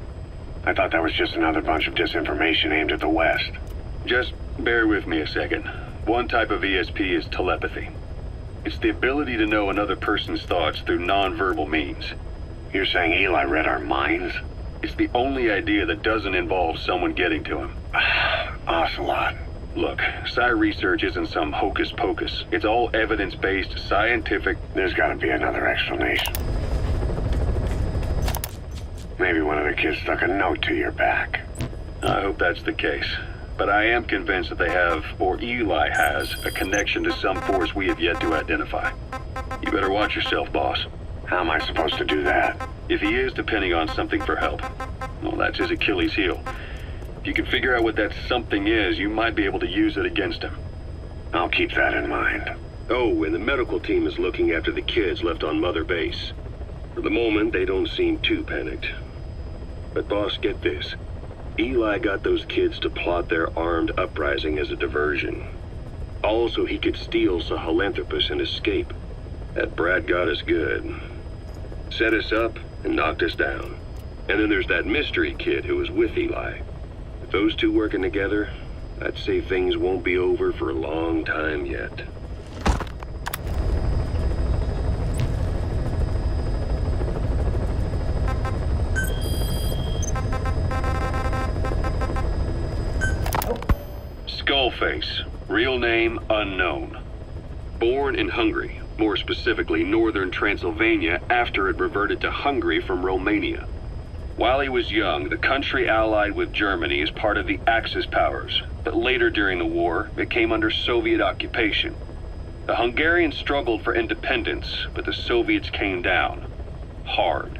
I thought that was just another bunch of disinformation aimed at the West. Just bear with me a second. One type of ESP is telepathy. It's the ability to know another person's thoughts through non-verbal means. You're saying Eli read our minds? It's the only idea that doesn't involve someone getting to him. Ocelot. Look, psi research isn't some hocus pocus. It's all evidence-based, scientific... There's gotta be another explanation. Maybe one of the kids stuck a note to your back. I hope that's the case. But I am convinced that they have, or Eli has, a connection to some force we have yet to identify. You better watch yourself, boss. How am I supposed to do that? If he is depending on something for help, well, that's his Achilles heel. If you can figure out what that something is, you might be able to use it against him. I'll keep that in mind. Oh, and the medical team is looking after the kids left on Mother Base. For the moment, they don't seem too panicked. But boss, get this. Eli got those kids to plot their armed uprising as a diversion. Also, he could steal Sahelanthropus and escape. That brat got us good. Set us up and knocked us down. And then there's that mystery kid who was with Eli. With those two working together, I'd say things won't be over for a long time yet. Skullface, real name unknown. Born in Hungary, more specifically northern Transylvania after it reverted to Hungary from Romania. While he was young, the country allied with Germany as part of the Axis powers, but later during the war, it came under Soviet occupation. The Hungarians struggled for independence, but the Soviets came down. Hard.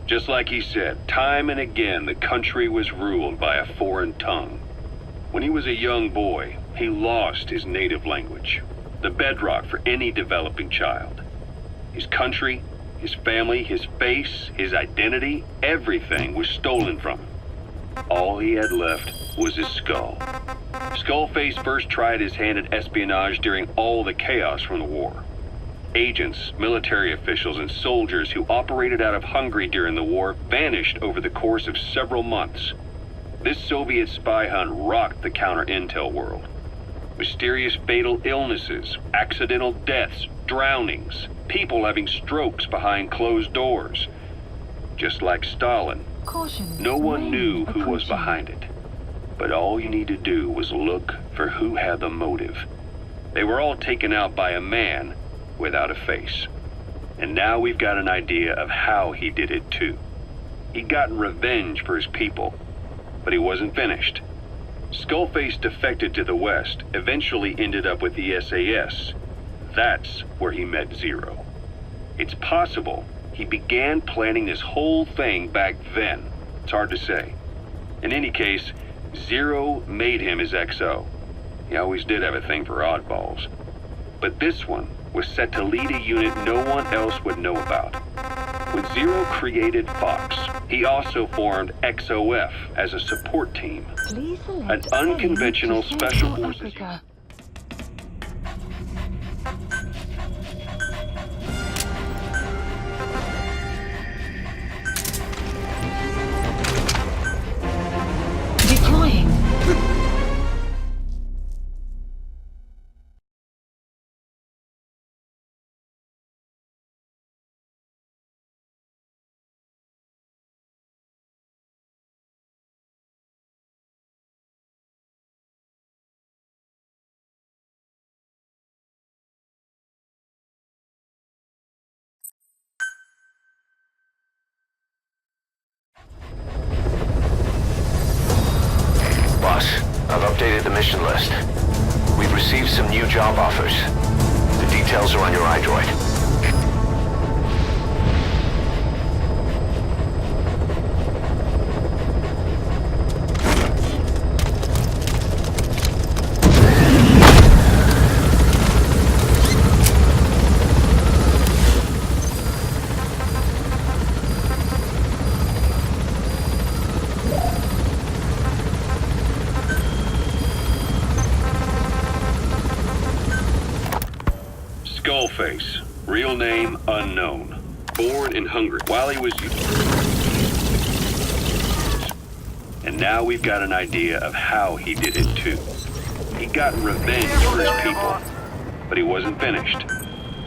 Just like he said, time and again the country was ruled by a foreign tongue. When he was a young boy, he lost his native language, the bedrock for any developing child. His country, his family, his face, his identity, everything was stolen from him. All he had left was his skull. Skullface first tried his hand at espionage during all the chaos from the war. Agents, military officials, and soldiers who operated out of Hungary during the war vanished over the course of several months. This Soviet spy hunt rocked the counter-intel world. Mysterious fatal illnesses, accidental deaths, drownings, people having strokes behind closed doors. Just like Stalin, Caution. no one Rain knew who was approaching. behind it. But all you need to do was look for who had the motive. They were all taken out by a man without a face. And now we've got an idea of how he did it too. He'd gotten revenge for his people, but he wasn't finished. Skullface defected to the West, eventually ended up with the SAS. That's where he met Zero. It's possible he began planning this whole thing back then. It's hard to say. In any case, Zero made him his XO. He always did have a thing for oddballs. But this one was set to lead a unit no one else would know about. When Zero created Fox, he also formed XOF as a support team. Please select An A unconventional to special Central forces Africa. Deploying. Boss, I've updated the mission list. We've received some new job offers. The details are on your iDroid. Skullface, real name unknown. Born in Hungary while he was and now we've got an idea of how he did it too. He'd gotten revenge for his people, but he wasn't finished.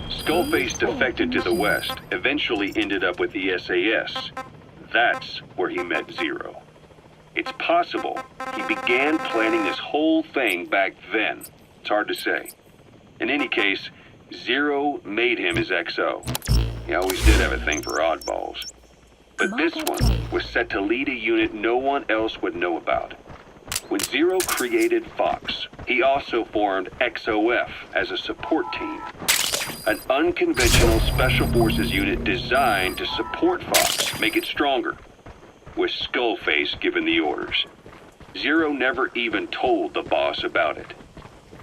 Skullface defected to the West, eventually ended up with the SAS. That's where he met Zero. It's possible he began planning this whole thing back then. It's hard to say. In any case, Zero made him his XO. He always did have a thing for oddballs. But this one was set to lead a unit no one else would know about. When Zero created Fox, he also formed XOF as a support team. An unconventional special forces unit designed to support Fox, make it stronger, with Skullface giving the orders. Zero never even told the boss about it.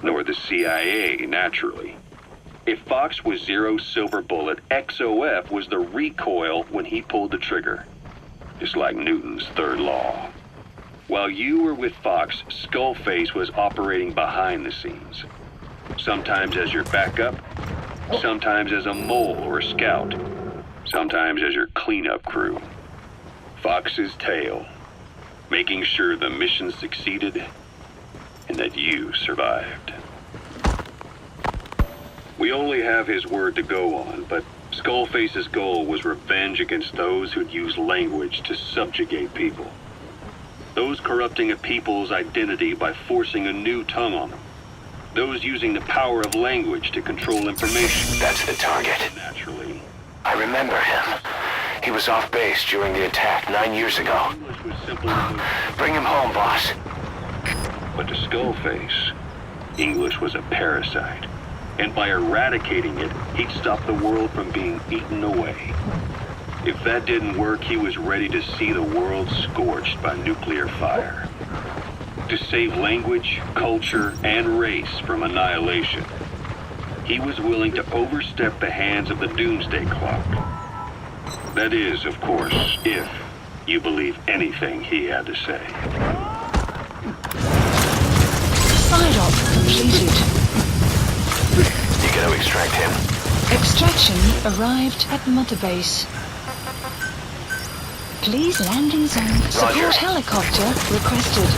Nor the CIA, naturally. If Fox was Zero's silver bullet, XOF was the recoil when he pulled the trigger. Just like Newton's third law. While you were with Fox, Skullface was operating behind the scenes. Sometimes as your backup, sometimes as a mole or a scout, sometimes as your cleanup crew. Fox's tail, making sure the mission succeeded and that you survived. We only have his word to go on, but Skullface's goal was revenge against those who'd use language to subjugate people. Those corrupting a people's identity by forcing a new tongue on them. Those using the power of language to control information. That's the target. Naturally. I remember him. He was off base during the attack 9 years ago. English was simply removed. Bring him home, boss. But to Skullface, English was a parasite. And by eradicating it, he'd stop the world from being eaten away. If that didn't work, he was ready to see the world scorched by nuclear fire. To save language, culture, and race from annihilation, he was willing to overstep the hands of the doomsday clock. That is, of course, if You believe anything he had to say. Side-op completed. You gonna extract him? Extraction arrived at Mother Base. Please landing zone. Support helicopter requested.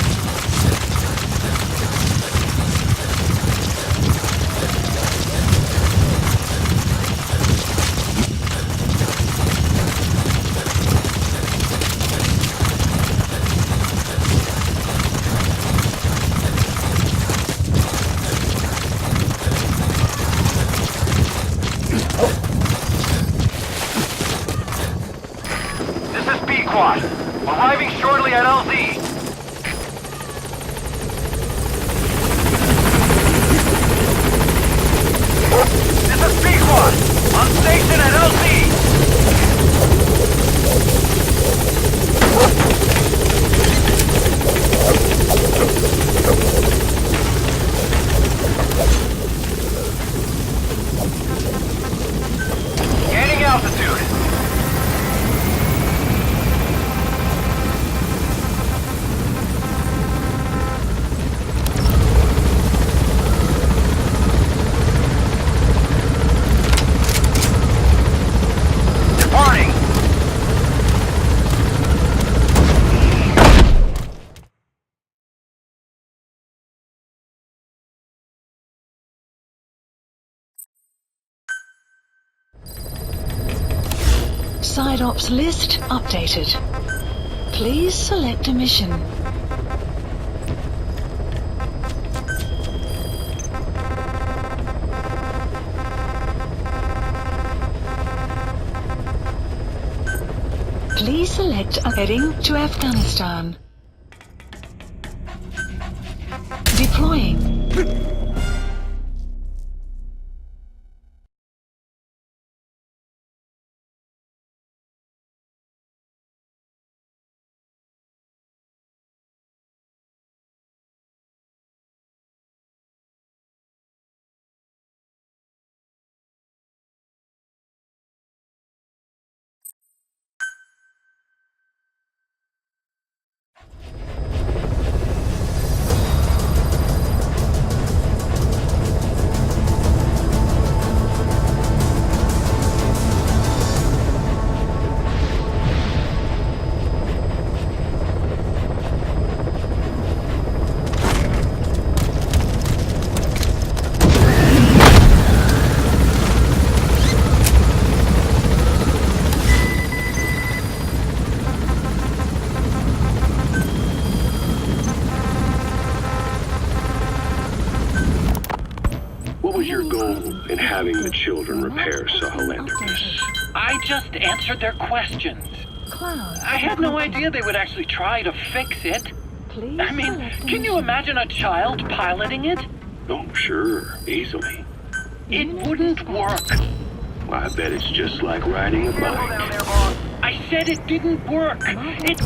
This is B-Quad. Arriving shortly at LZ. This is B-Quad. On station at LZ. Gaining altitude. Departing. Side ops list updated. Please select a mission. Please select heading to Afghanistan. Deploying. What was your goal in having the children repair Sahelanthropus? I just answered their questions. Cloud. I had no idea they would actually try to fix it. Please I mean, select a can you mission. imagine a child piloting it? Oh, sure, easily. It wouldn't work. Well, I bet it's just like riding a Careful down bike. there, boss. I said it didn't work. It...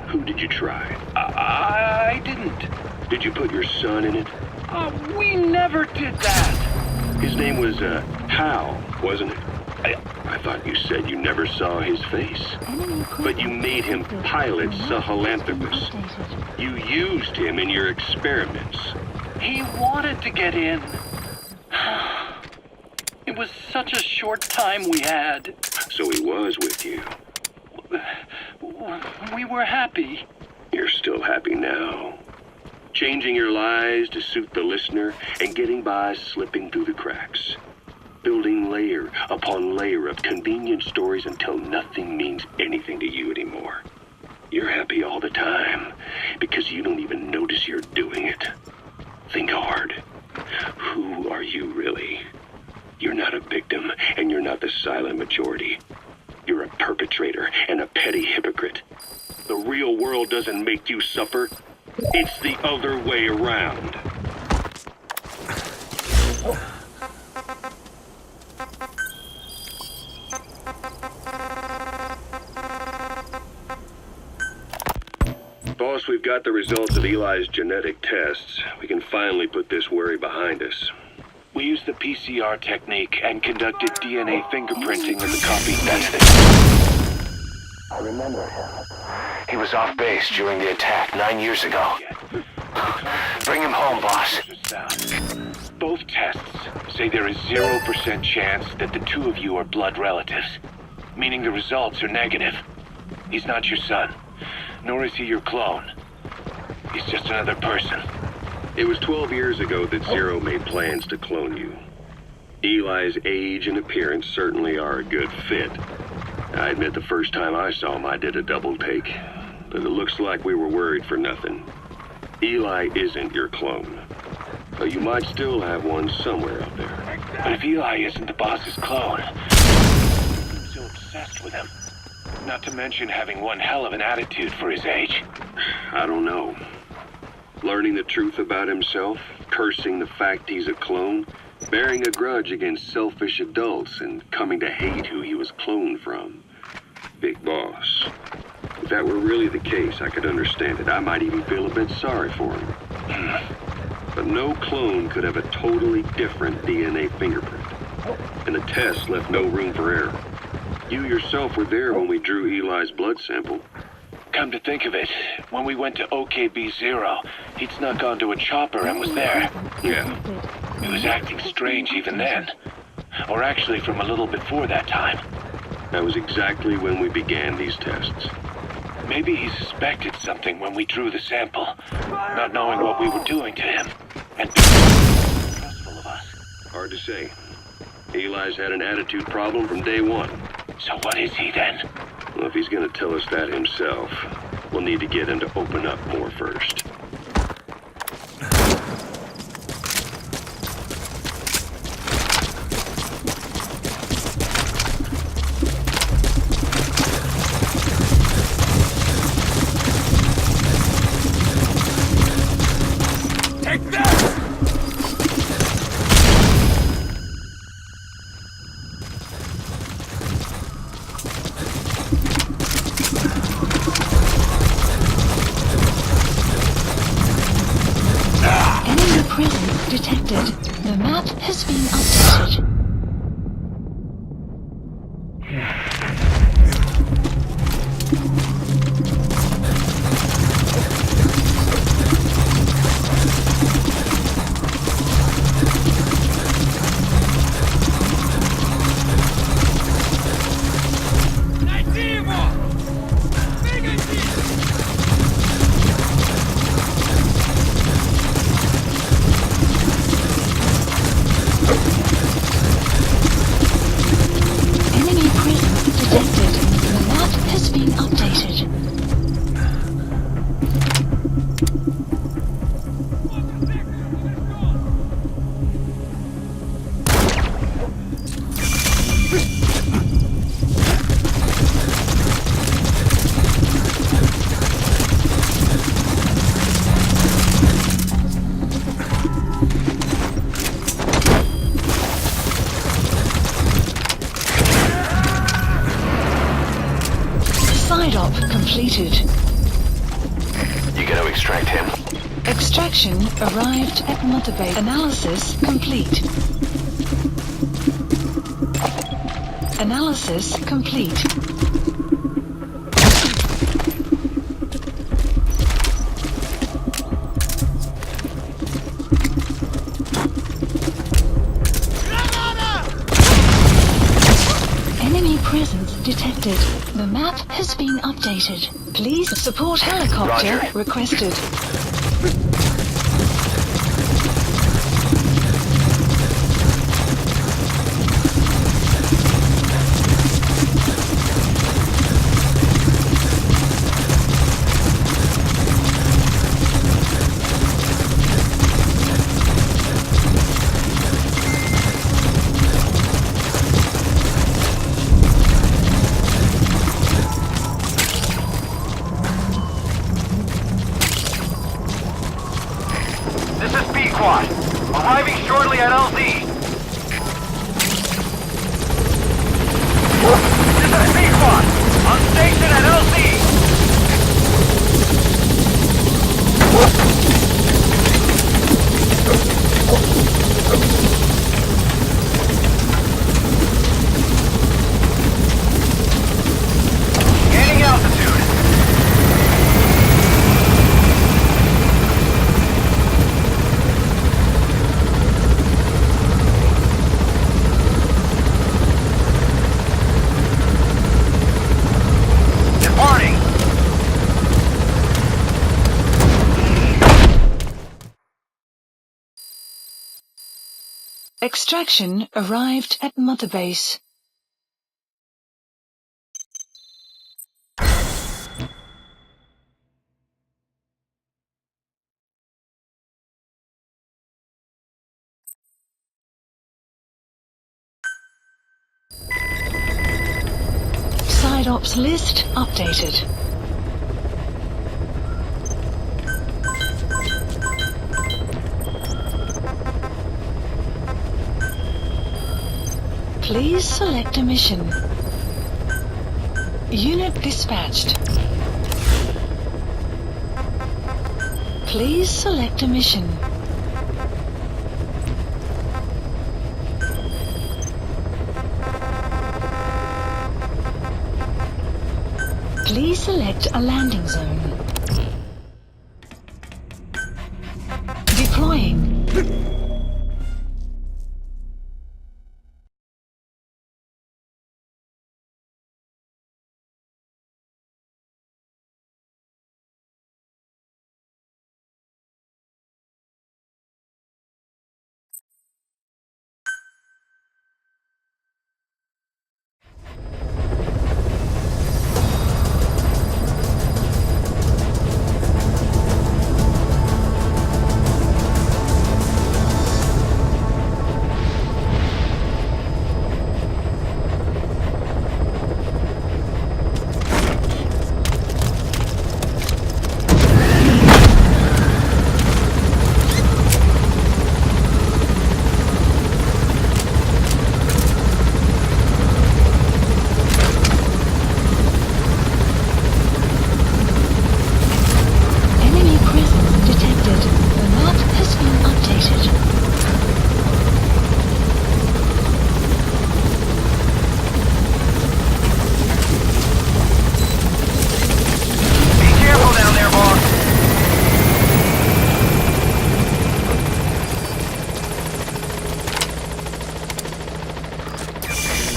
Who did you try? I didn't. Did you put your son in it? We never did that. His name was, Hal, wasn't it? I thought you said you never saw his face. But you made him pilot Sahelanthropus. Updated. You used him in your experiments. He wanted to get in. It was such a short time we had. So he was with you. We were happy. You're still happy now. Changing your lies to suit the listener and getting by slipping through the cracks. Building layer upon layer of convenient stories until nothing means anything to you anymore. You're happy all the time because you don't even notice you're doing it. Think hard. Who are you really? You're not a victim and you're not the silent majority. You're a perpetrator and a petty hypocrite. The real world doesn't make you suffer. It's the other way around. Boss, we've got the results of Eli's genetic tests. We can finally put this worry behind us. We used the PCR technique and conducted DNA fingerprinting of the copied method. I remember him. He was off base during the attack 9 years ago. Bring him home, boss. Both tests say there is 0% chance that the two of you are blood relatives, meaning the results are negative. He's not your son, nor is he your clone. He's just another person. It was 12 years ago that Zero made plans to clone you. Eli's age and appearance certainly are a good fit. I admit the first time I saw him I did a double take, but it looks like we were worried for nothing. Eli isn't your clone, though you might still have one somewhere out there. But if Eli isn't the boss's clone, I'm so obsessed with him. Not to mention having one hell of an attitude for his age. I don't know. Learning the truth about himself, cursing the fact he's a clone, bearing a grudge against selfish adults, and coming to hate who he was cloned from. Big boss. If that were really the case, I could understand it. I might even feel a bit sorry for him. But no clone could have a totally different DNA fingerprint. And the test left no room for error. You yourself were there when we drew Eli's blood sample. Come to think of it, when we went to OKB-0, he'd snuck onto a chopper and was there. Yeah. He was acting strange even then. Or actually from a little before that time. That was exactly when we began these tests. Maybe he suspected something when we drew the sample, not knowing what we were doing to him, and trustful of us. Hard to say. Eli's had an attitude problem from day one. So what is he then? Well, if he's gonna tell us that himself, we'll need to get him to open up more first. Detected. The map has been updated. Completed. You gonna extract him? Extraction arrived at Mother Base. Analysis complete. Analysis complete. Enemy presence detected. The map has been updated. Please support helicopter Roger. requested. Extraction arrived at Mother Base. Side ops list updated. Please select a mission. Unit dispatched. Please select a mission. Please select a landing zone. Deploying.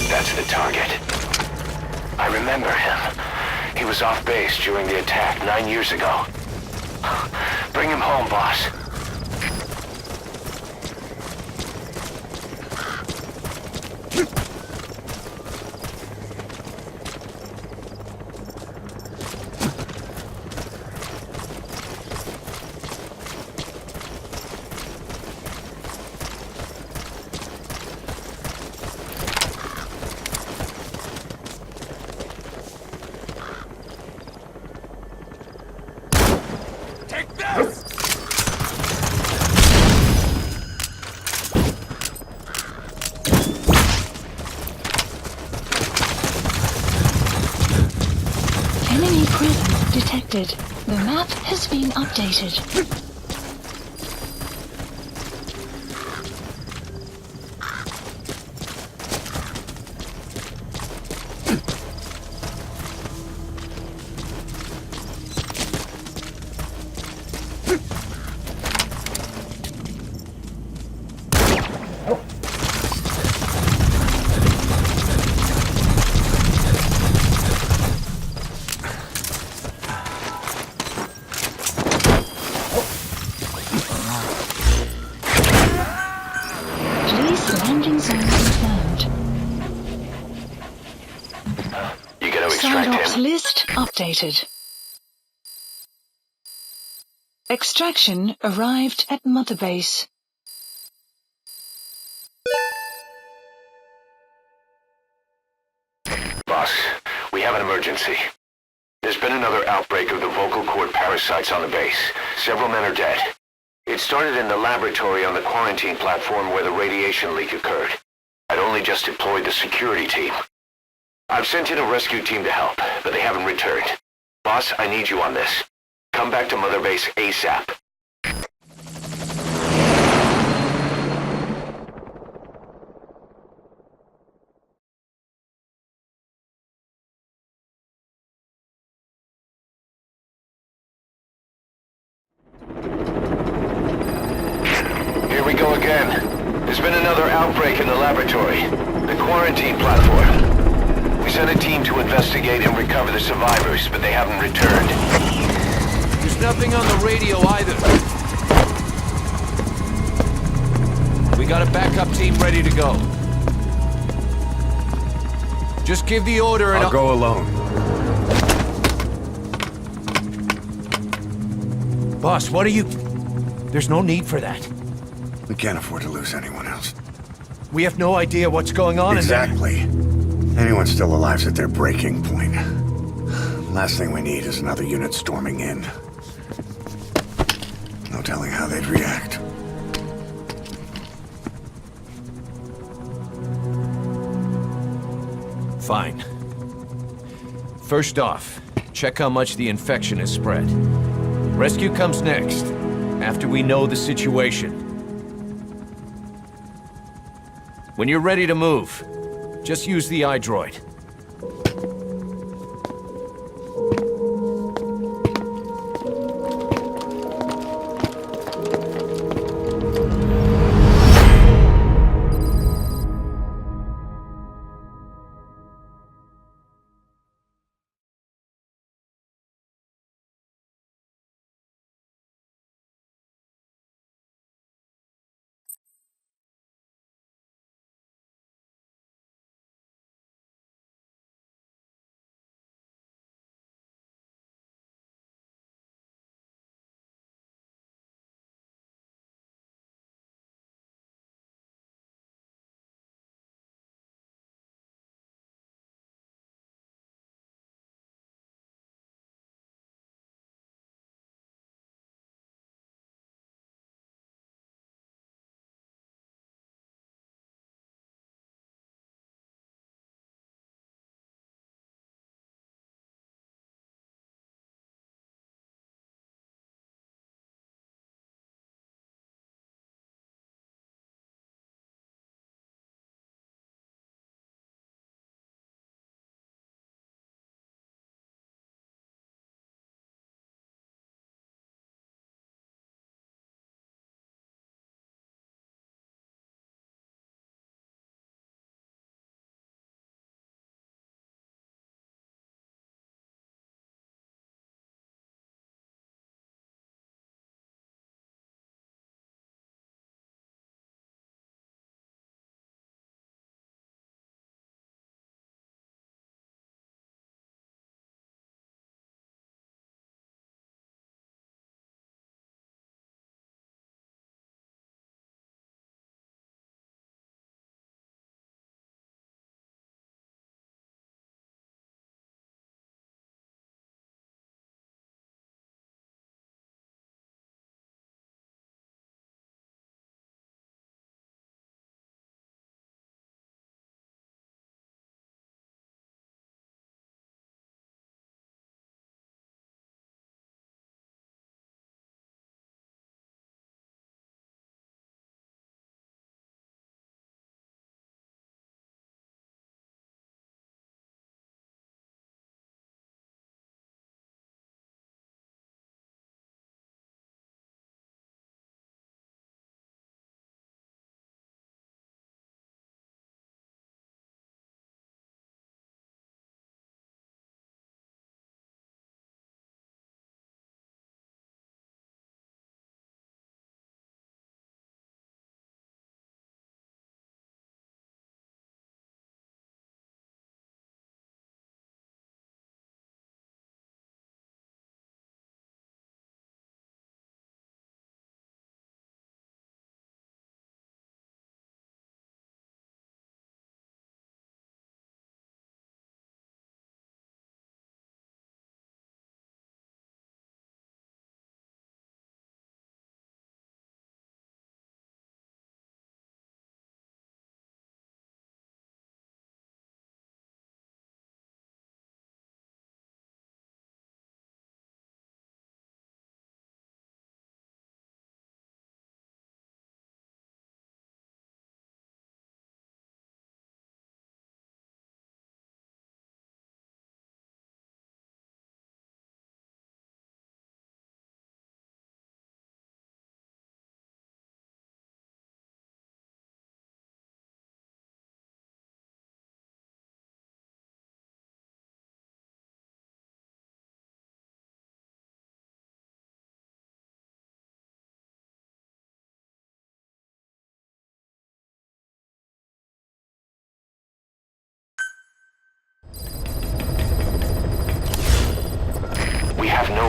That's the target. I remember him. He was off base during the attack 9 years ago. Bring him home, boss. Enemy presence detected. The map has been updated. Landing zone confirmed. You gotta Side extract ops him. list updated. Extraction arrived at Mother Base. Boss, we have an emergency. There's been another outbreak of the vocal cord parasites on the base. Several men are dead. It started in the laboratory on the quarantine platform where the radiation leak occurred. I'd only just deployed the security team. I've sent in a rescue team to help, but they haven't returned. Boss, I need you on this. Come back to Mother Base ASAP. Here we go again. There's been another outbreak in the laboratory. The quarantine platform. We sent a team to investigate and recover the survivors, but they haven't returned. There's nothing on the radio either. We got a backup team ready to go. Just give the order and I'll go alone. Boss, what are you... There's no need for that. We can't afford to lose anyone else. We have no idea what's going on Exactly. Anyone still alive's at their breaking point. Last thing we need is another unit storming in. No telling how they'd react. Fine. First off, check how much the infection has spread. Rescue comes next, after we know the situation. When you're ready to move, just use the iDroid.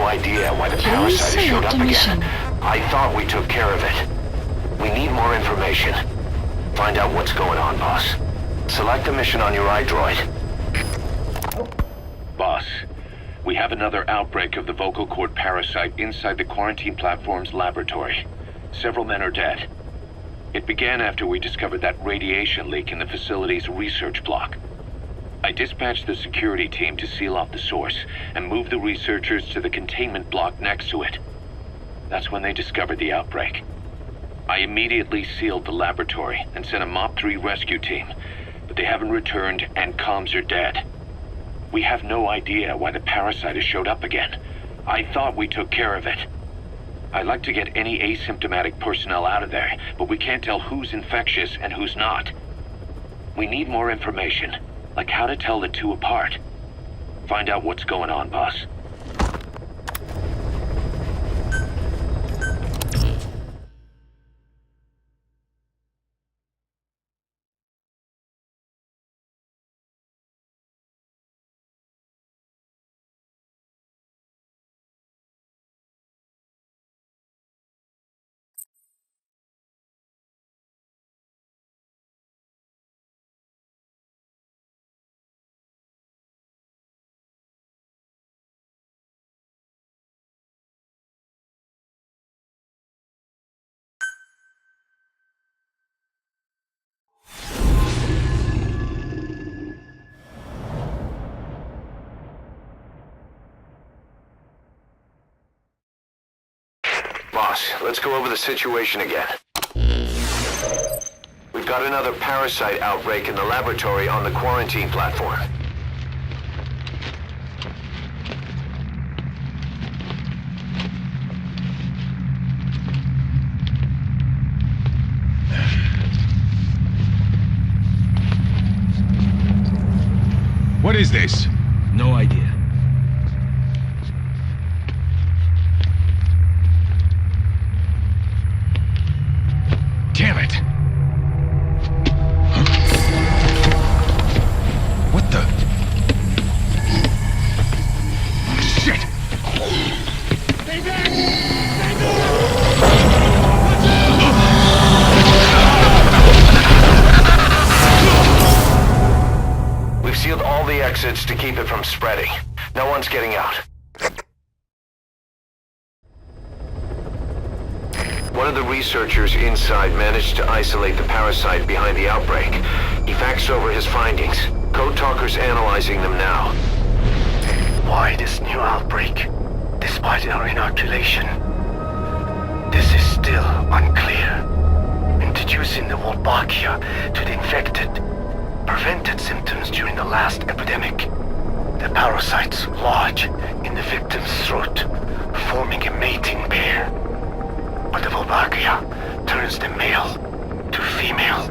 idea why the Please parasite has showed select up a again. mission. I thought we took care of it. We need more information. Find out what's going on, boss. Select a mission on your iDroid. Boss, we have another outbreak of the vocal cord parasite inside the quarantine platform's laboratory. Several men are dead. It began after we discovered that radiation leak in the facility's research block. I dispatched the security team to seal off the source and move the researchers to the containment block next to it. That's when they discovered the outbreak. I immediately sealed the laboratory and sent a MOP-3 rescue team, but they haven't returned and comms are dead. We have no idea why the parasite has showed up again. I thought we took care of it. I'd like to get any asymptomatic personnel out of there, but we can't tell who's infectious and who's not. We need more information, like how to tell the two apart. Find out what's going on, boss. Boss, let's go over the situation again. We've got another parasite outbreak in the laboratory on the quarantine platform. What is this? No idea. Damn it! Huh? What the? Shit! We've sealed all the exits to keep it from spreading. No one's getting out. One of the researchers inside managed to isolate the parasite behind the outbreak. He faxed over his findings. Code Talker's analyzing them now. Why this new outbreak, despite our inoculation? This is still unclear. Introducing the Wolbachia to the infected prevented symptoms during the last epidemic. The parasites lodge in the victim's throat, forming a mating pair. But the Wolbachia turns the male to female.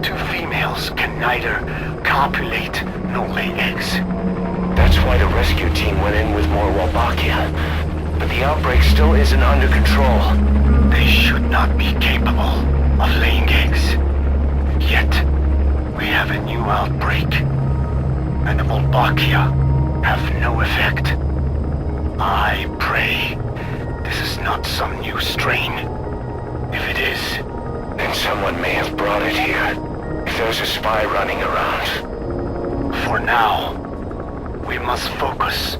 Two females can neither copulate nor lay eggs. That's why the rescue team went in with more Wolbachia. But the outbreak still isn't under control. They should not be capable of laying eggs. Yet, we have a new outbreak. And the Wolbachia have no effect. I pray this is not some new strain. If it is, then someone may have brought it here. If there's a spy running around. For now, we must focus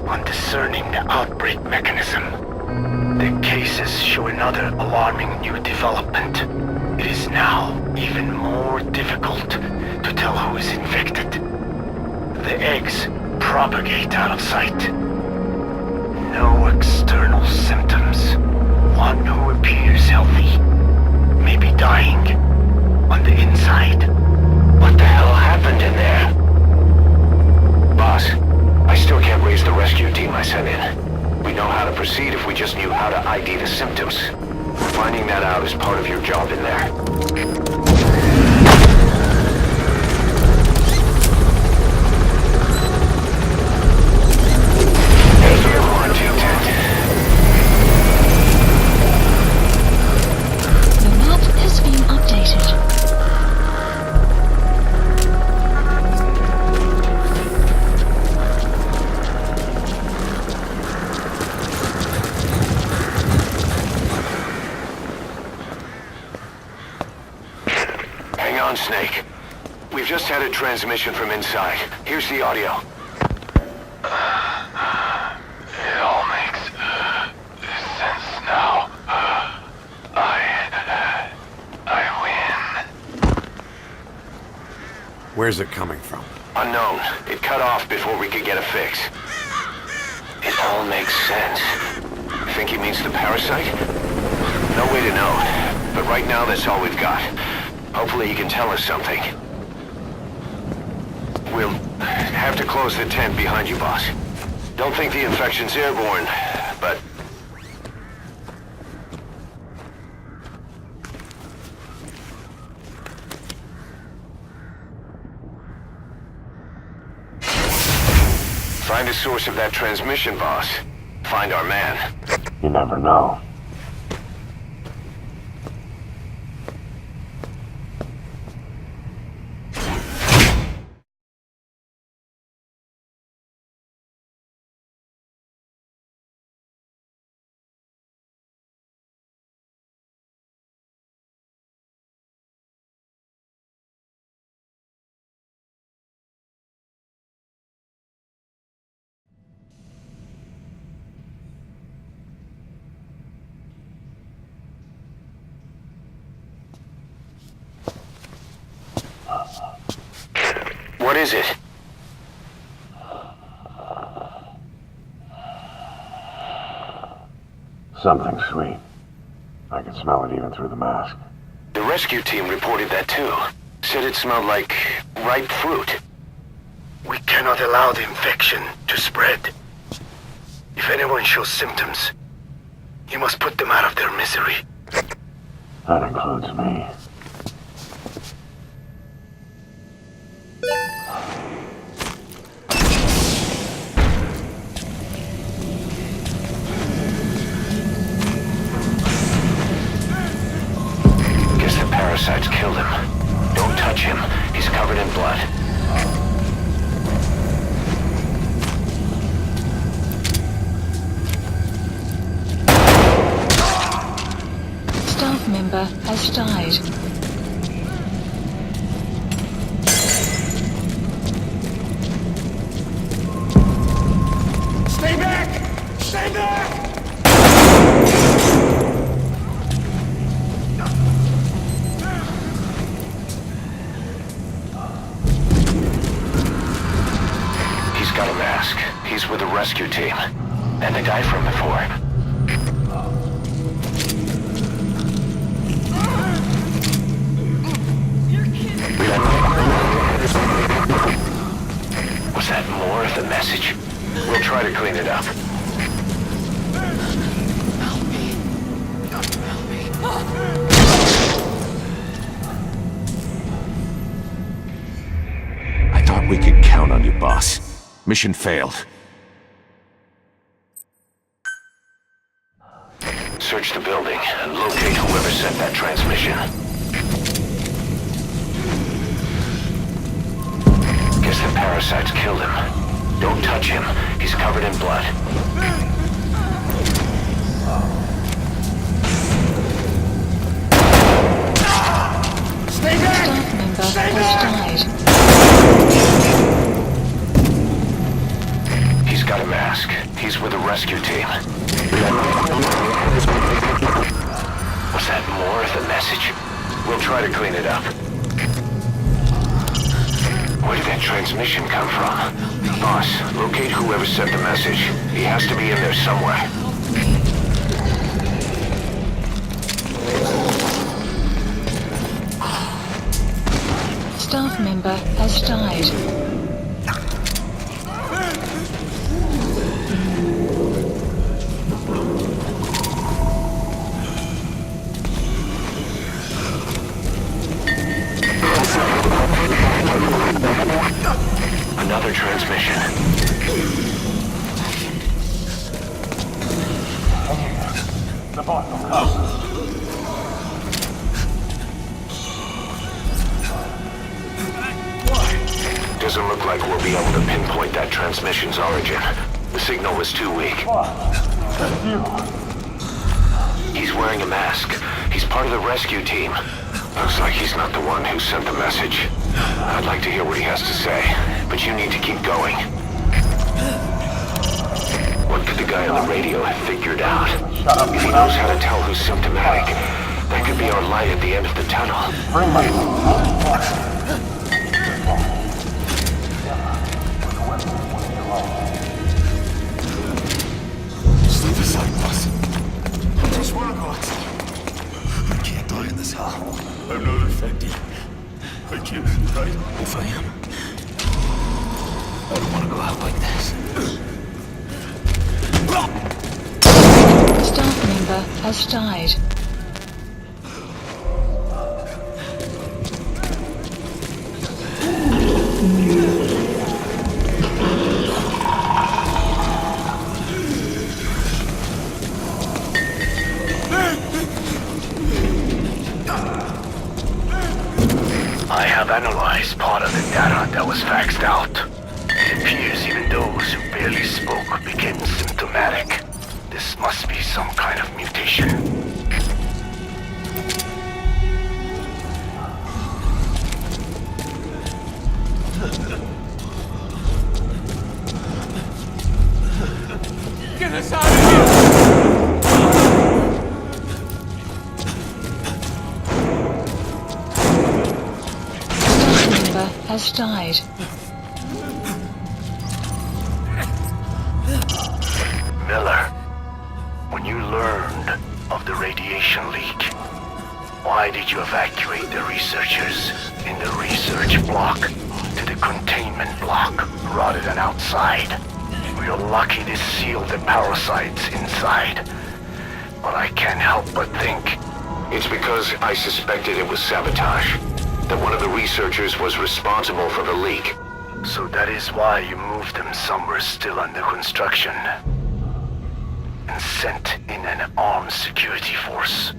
on discerning the outbreak mechanism. The cases show another alarming new development. It is now even more difficult to tell who is infected. The eggs propagate out of sight. No external symptoms. One who appears healthy may be dying on the inside. What the hell happened in there? Boss, I still can't raise the rescue team I sent in. We know how to proceed if we just knew how to ID the symptoms. Finding that out is part of your job in there. We've just had a transmission from inside. Here's the audio. It all makes sense now. I win. Where's it coming from? Unknown. It cut off before we could get a fix. It all makes sense. Think he means the parasite? No way to know. But right now, that's all we've got. Hopefully he can tell us something. We'll have to close the tent behind you, boss. Don't think the infection's airborne, but... Find the source of that transmission, boss. Find our man. You never know. What is it? Something sweet. I can smell it even through the mask. The rescue team reported that too. Said it smelled like ripe fruit. We cannot allow the infection to spread. If anyone shows symptoms, you must put them out of their misery. That includes me. Guess the parasites killed him. Don't touch him. He's covered in blood. Staff member has died. Stay back! Stay back! He's got a mask. He's with the rescue team. And the guy from before. Was that more of the message? We'll try to clean it up. I thought we could count on you, boss. Mission failed. Search the building and locate whoever sent that transmission. Guess the parasites killed him. Don't touch him. He's covered in blood. Stay back! Staff member Stay has back! died. He's got a mask. He's with the rescue team. Was that more of the message? We'll try to clean it up. Where did that transmission come from? Boss, locate whoever sent the message. He has to be in there somewhere. Staff member has died. Another transmission. The boss will come. Doesn't look like we'll be able to pinpoint that transmission's origin. The signal was too weak. He's wearing a mask. He's part of the rescue team. Looks like he's not the one who sent the message. I'd like to hear what he has to say, but you need to keep going. What could the guy on the radio have figured out? If he knows how to tell who's symptomatic, that could be our light at the end of the tunnel. Step aside, boss. Just one of us. I can't die in this hell. I'm not infected. I can't be right. If I am, I don't want to go out like this. Staff member has died. I have analyzed part of the data that was faxed out. It appears even those who barely spoke became symptomatic. This must be some kind of mutation. Get us out of here! Staff member has died. Miller, when you learned of the radiation leak, why did you evacuate the researchers in the research block to the containment block rather than outside? We are lucky this sealed the parasites inside, but I can't help but think It's because I suspected it was sabotage. That one of the researchers was responsible for the leak. so that is why you moved them somewhere still under construction and sent in an armed security force.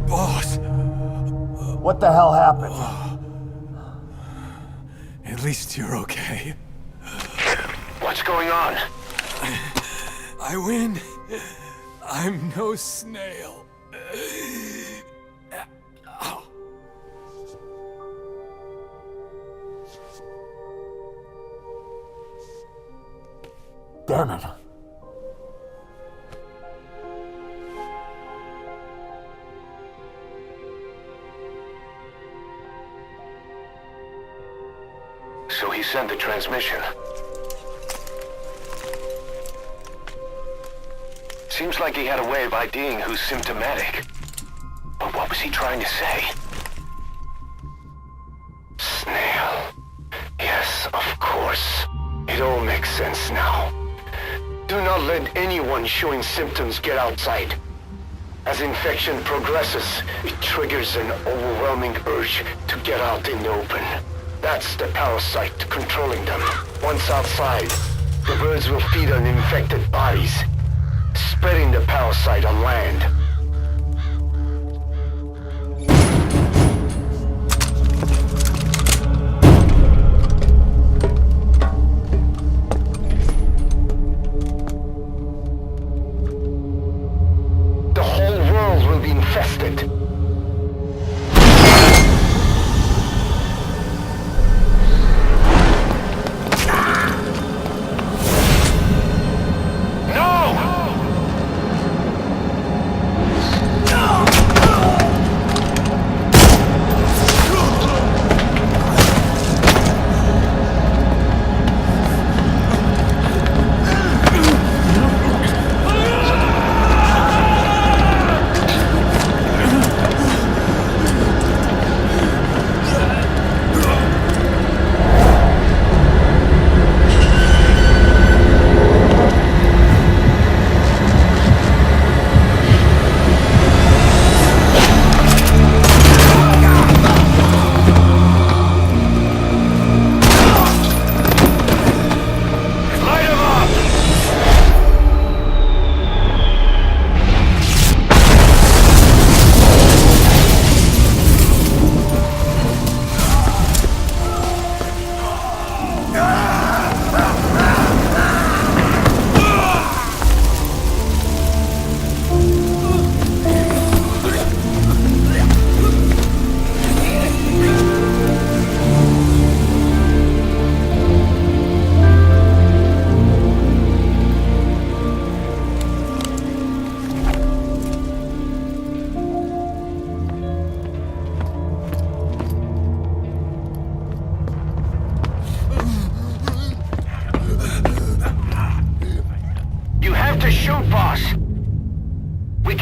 Boss! What the hell happened? At least you're okay. What's going on? I win. I'm no snail. Damn it. So he sent the transmission. Seems like he had a way of IDing who's symptomatic. But what was he trying to say? Snail. Yes, of course. It all makes sense now. Do not let anyone showing symptoms get outside. As infection progresses, it triggers an overwhelming urge to get out in the open. That's the parasite controlling them. Once outside, the birds will feed on infected bodies, spreading the parasite on land. The whole world will be infested.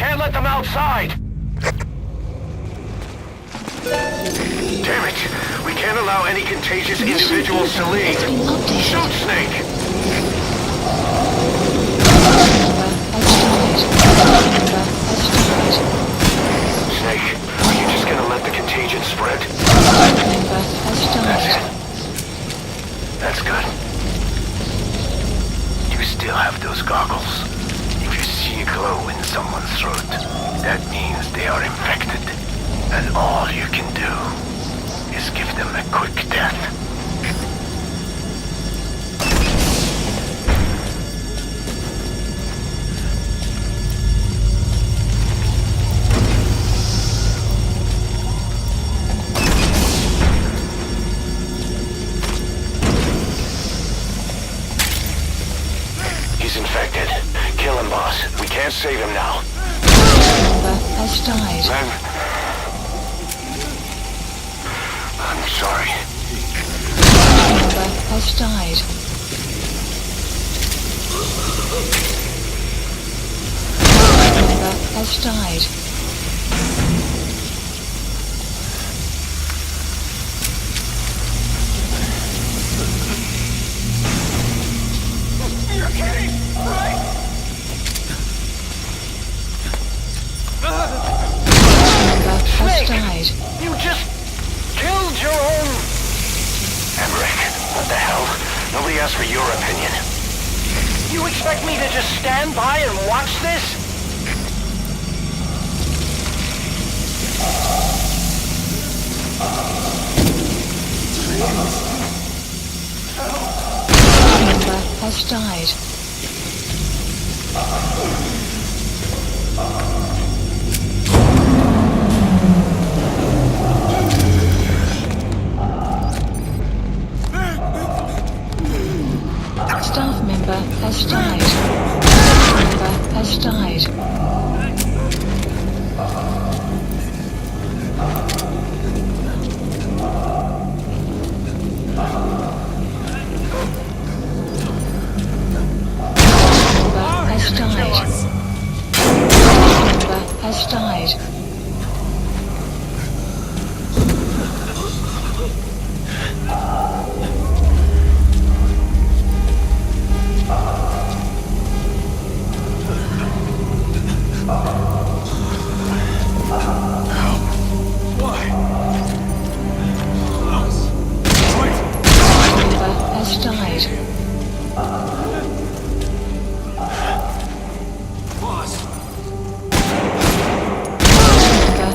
can't let them outside! Damn it! We can't allow any contagious individuals to leave! Shoot, Snake! Snake, are you just gonna let the contagion spread? That's it. That's good. You still have those goggles. If you see a glow in someone's throat, that means they are infected. And all you can do is give them a quick death. He's infected. Kill him, boss. We can't save him now. Has died. I'm sorry. Has died. Has died. You're kidding, right? Has died. You just killed your own... Emmerich, what the hell? Nobody asked for your opinion. You expect me to just stand by and watch this? Has died. Staff member has died. Staff member has died. Has died.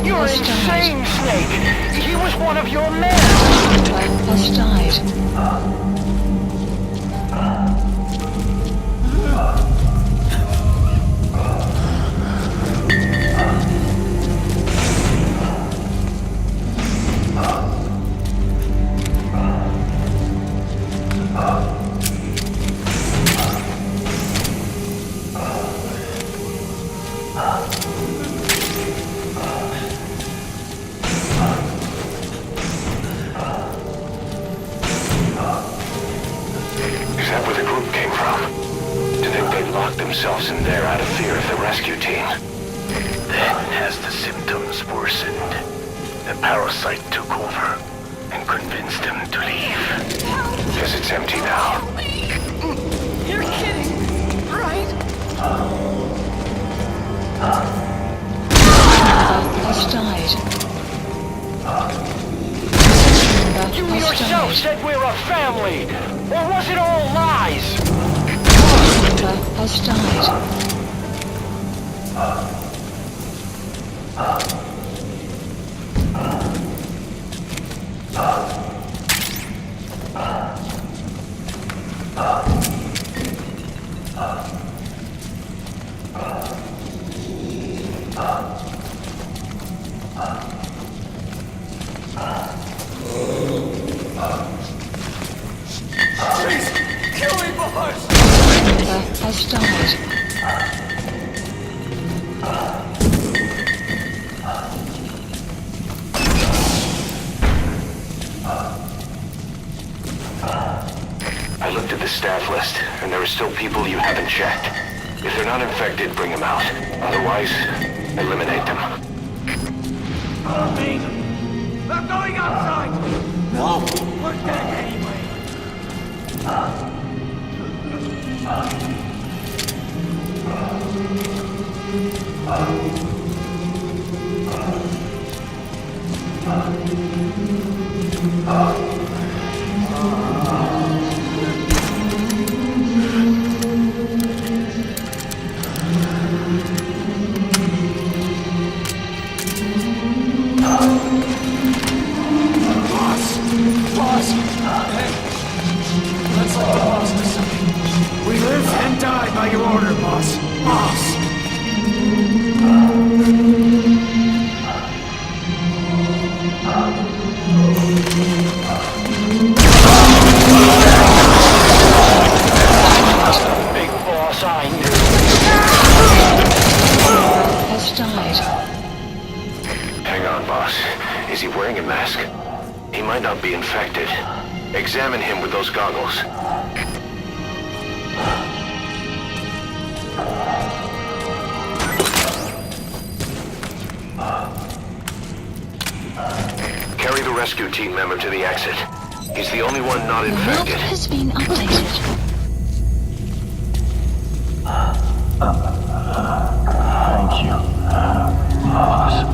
You're insane, Snake! He was one of your men! Has died. Is that where the group came from? Do you think they'd locked themselves in there out of fear of the rescue team? Then, as the symptoms worsened, the parasite took over and convinced them to leave. Guess it's empty now. You're kidding, right? Has died. You yourself said we're a family! Or was it all lies? Has died. Please, kill me, boss! Has died. I looked at the staff list, and there are still people you haven't checked. If they're not infected, bring them out. Otherwise, Eliminate them. They're going outside! No! We're dead anyway! Boss! Hey! Let's let the boss decide. We live and die by your order, boss. Boss! Big boss, I knew. Has died. Hang on, boss. Is he wearing a mask? He might not be infected. Examine him with those goggles. Carry the rescue team member to the exit. He's the only one not The map infected. has been updated. Thank you, boss.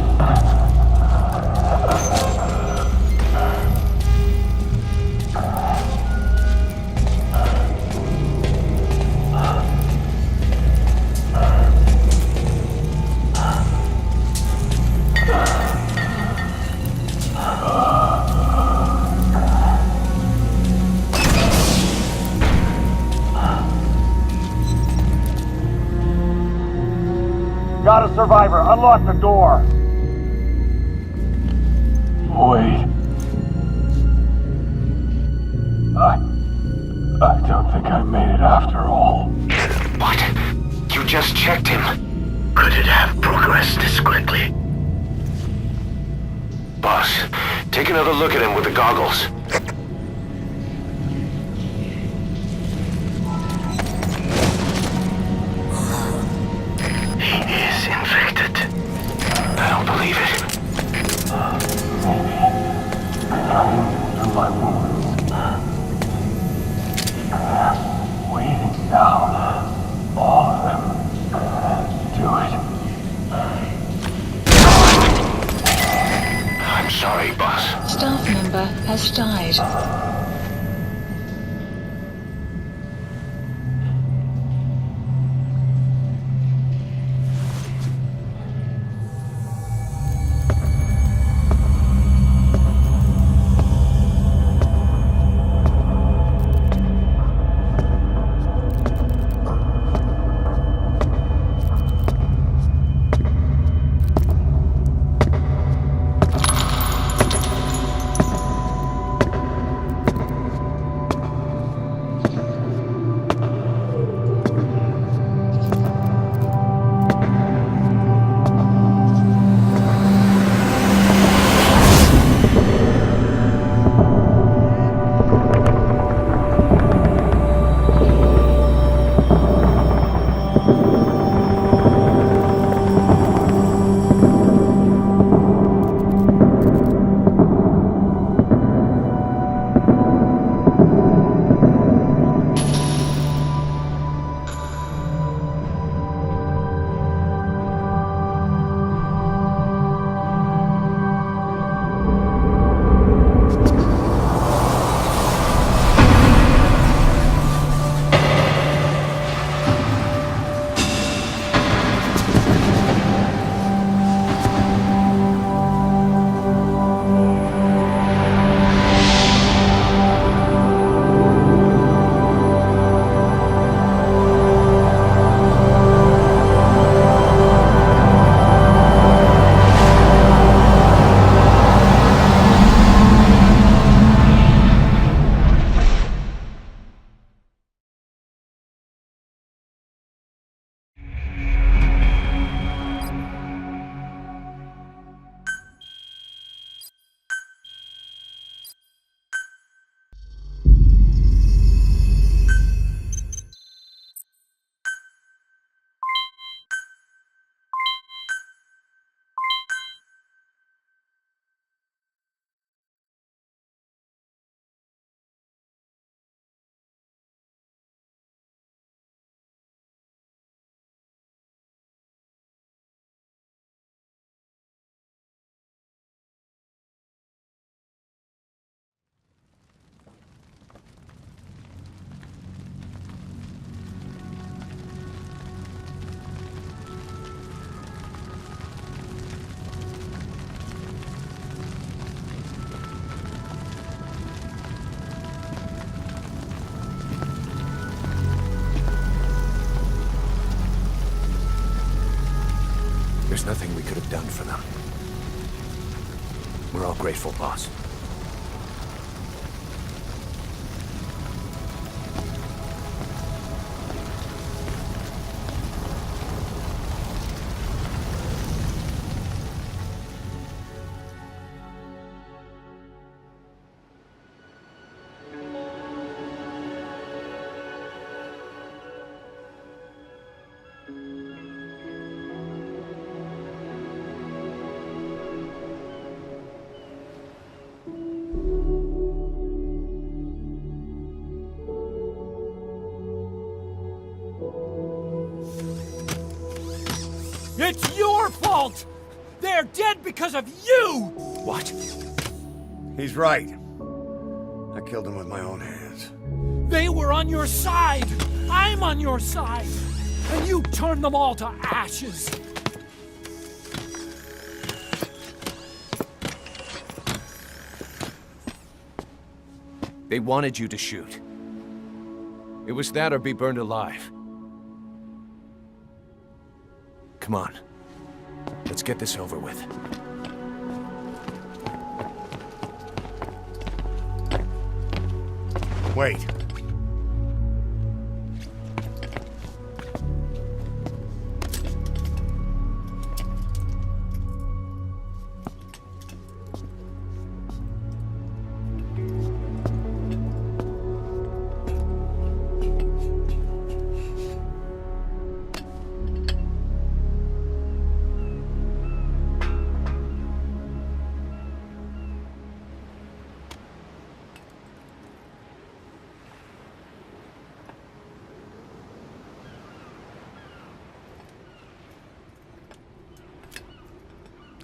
Got a survivor. Unlock the door. Wait. I don't think I made it after all. What? You just checked him. Could it have progressed this quickly? Boss, take another look at him with the goggles. He is infected. I don't believe it. Through my wounds. Waiting now. All of them. Do it. I'm sorry, boss. Staff member has died. There's nothing we could have done for them. We're all grateful, boss. It's your fault! They're dead because of you! What? He's right. I killed him with my own hands. They were on your side! I'm on your side! And you turned them all to ashes! They wanted you to shoot. It was that or be burned alive. Come on. Let's get this over with. Wait.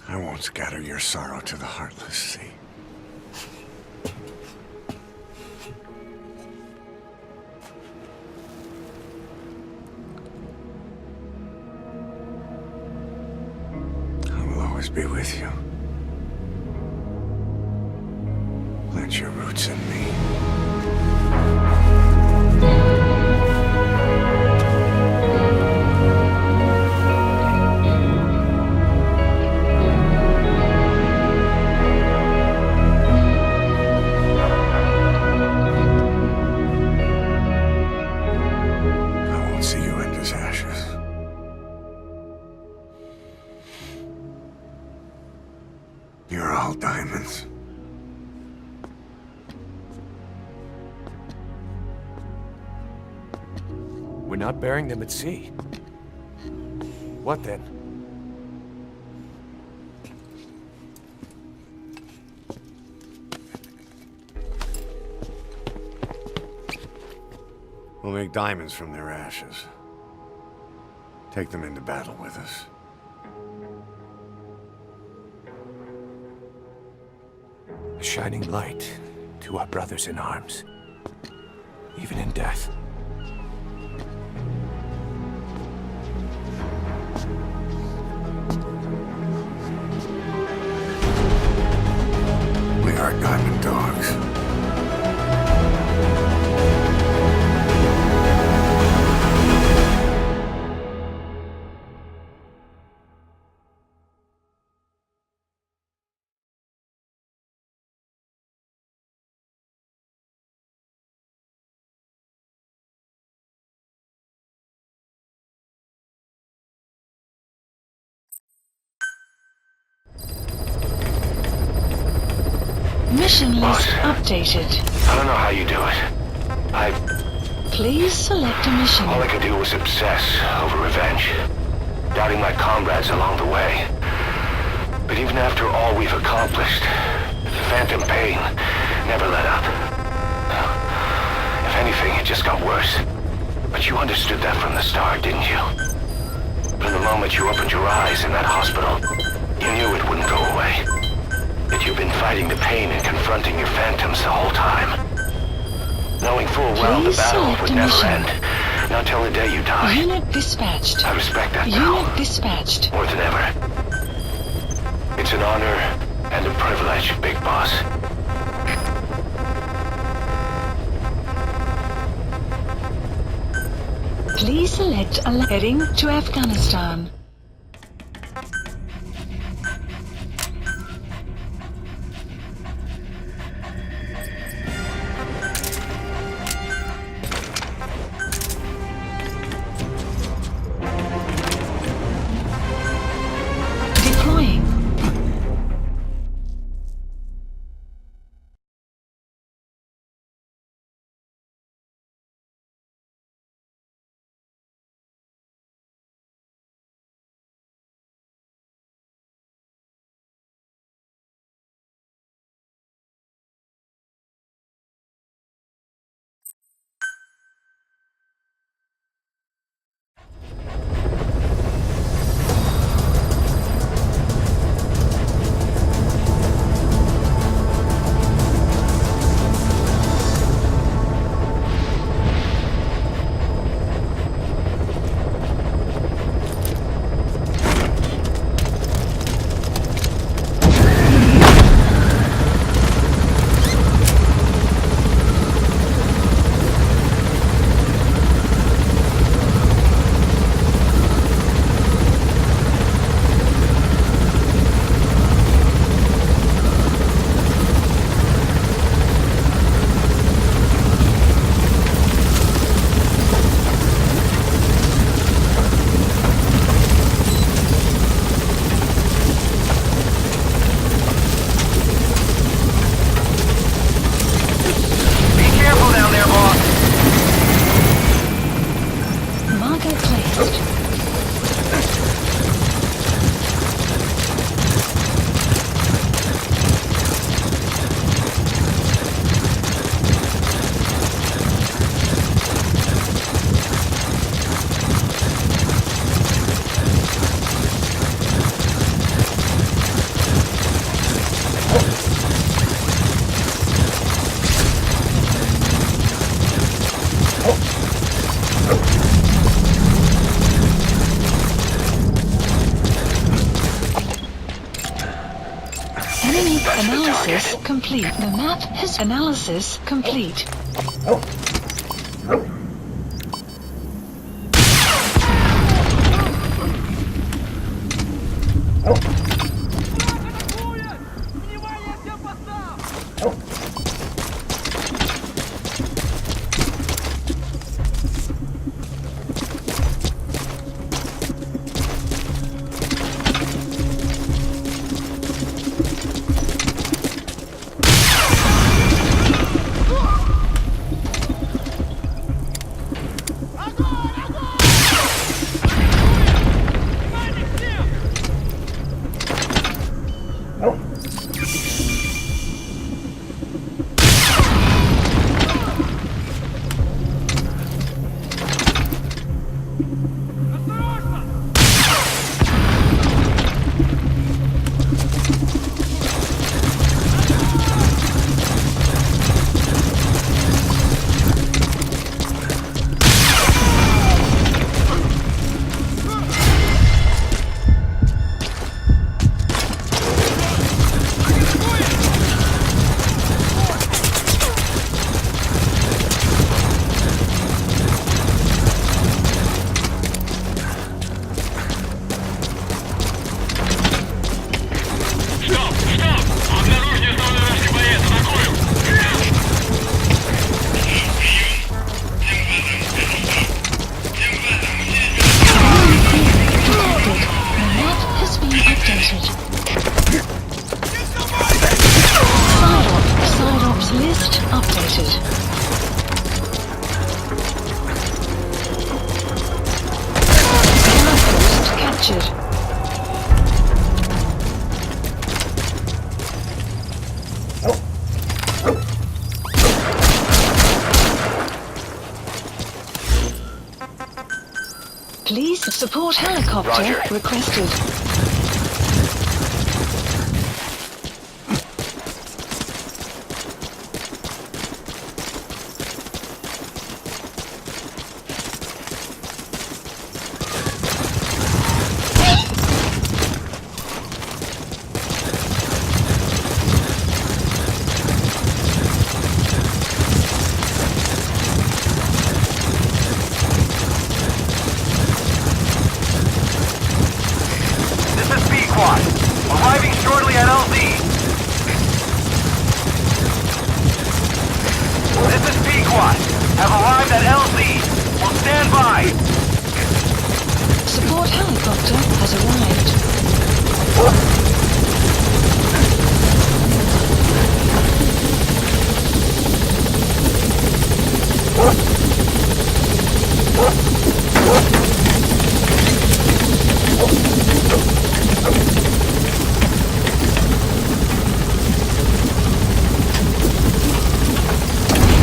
I won't scatter your sorrow to the heartless sea. I will always be with you. Plant your roots in me. You're all diamonds. We're not burying them at sea. What then? We'll make diamonds from their ashes. Take them into battle with us. A shining light to our brothers in arms, even in death. We are diamond dogs. Mission list updated. I don't know how you do it. Please select a mission. All I could do was obsess over revenge, doubting my comrades along the way. But even after all we've accomplished, the phantom pain never let up. If anything, it just got worse. But you understood that from the start, didn't you? From the moment you opened your eyes in that hospital, you knew it wouldn't go away. That you've been fighting the pain and confronting your phantoms the whole time. Knowing full well the battle would never end. Not till the day you die. Unit dispatched. I respect that now. Unit dispatched. More than ever. It's an honor and a privilege, Big Boss. Please select a heading to Afghanistan. Enemy analysis complete. The map has analysis complete. Please support helicopter Roger. requested. Arriving shortly at LZ. This is Pequod. Have arrived at LZ. Will stand by. Support helicopter has arrived.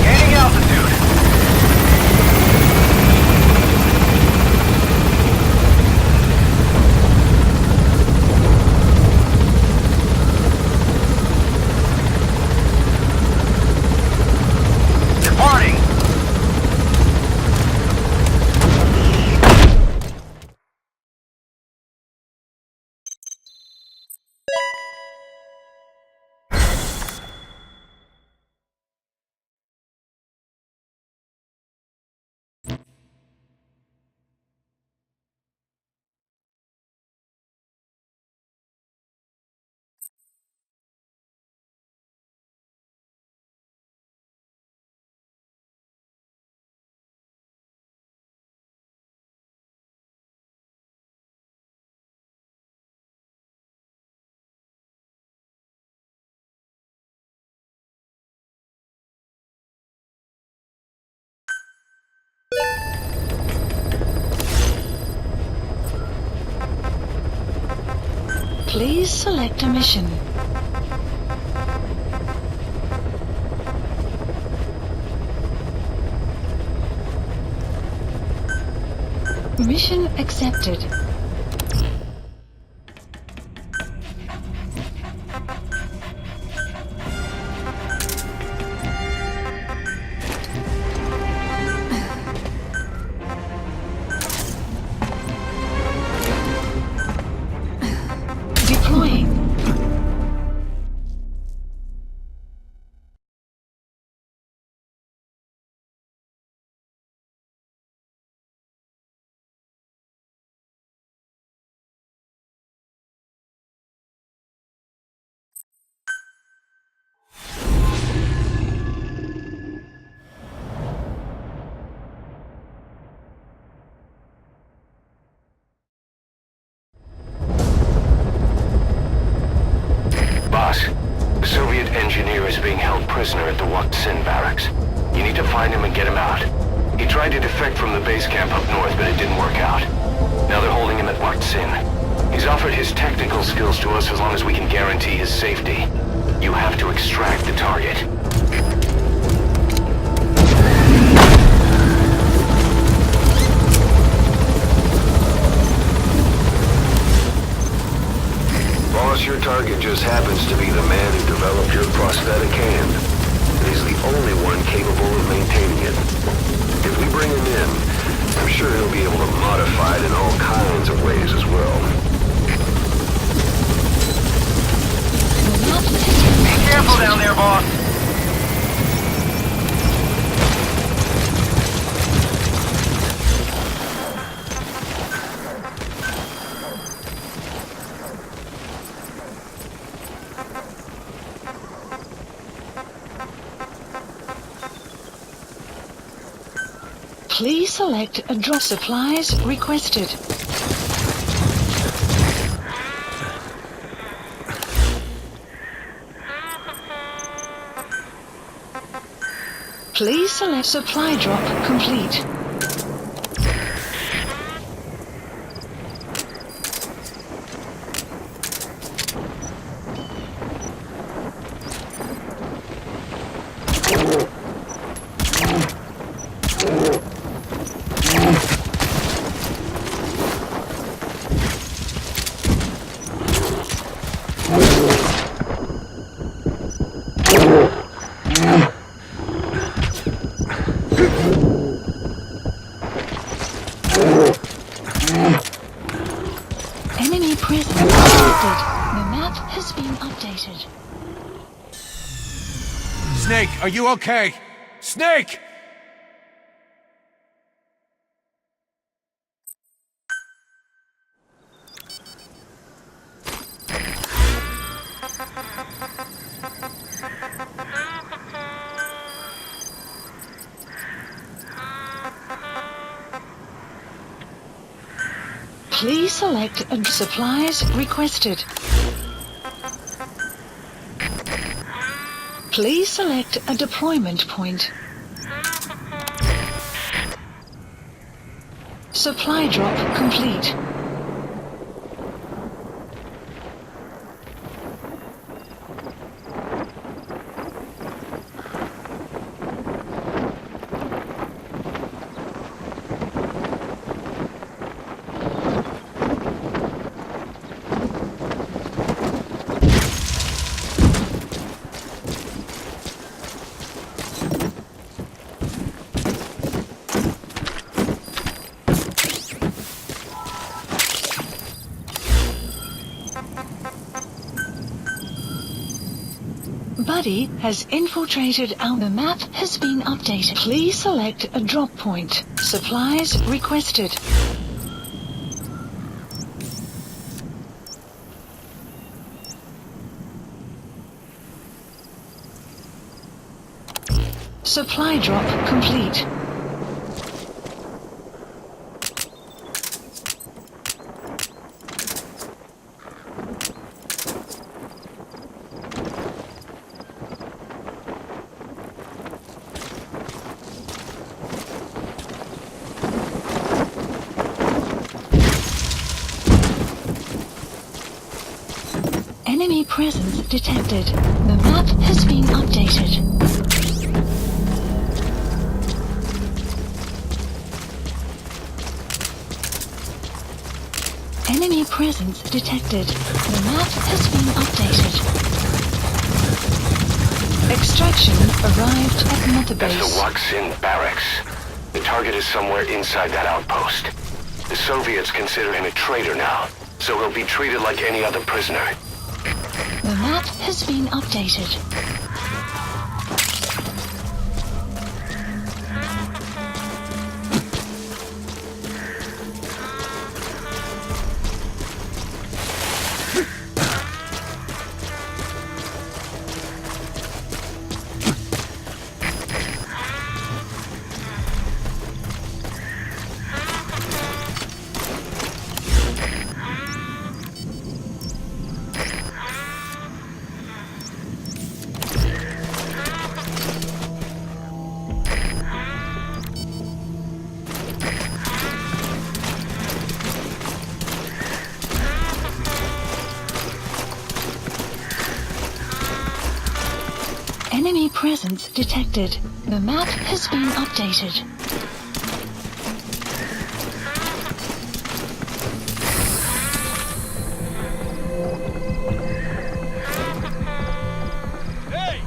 Gaining altitude. Departing. Please select a mission. Mission accepted. prisoner at the Wak Sin barracks. You need to find him and get him out. He tried to defect from the base camp up north, but it didn't work out. Now they're holding him at Wak Sin. He's offered his technical skills to us as long as we can guarantee his safety. You have to extract the target. Boss, your target just happens to be the man who developed your prosthetic hand. He's the only one capable of maintaining it. If we bring him in, I'm sure he'll be able to modify it in all kinds of ways as well. Be careful down there, boss. Please select a drop. Supplies requested. Please select supply drop complete. Enemy presence detected. The map has been updated. Snake, are you okay? Snake! Please select a supplies requested. Please select a deployment point. Supply drop complete. Buddy has infiltrated our map has been updated. Please select a drop point. Supplies requested. Supply drop complete. Enemy presence detected. The map has been updated. Enemy presence detected. The map has been updated. Extraction arrived at Mother Base. That's the Wak Sin barracks. The target is somewhere inside that outpost. The Soviets consider him a traitor now, so he'll be treated like any other prisoner. The map has been updated. presence detected. The map has been updated. Эй!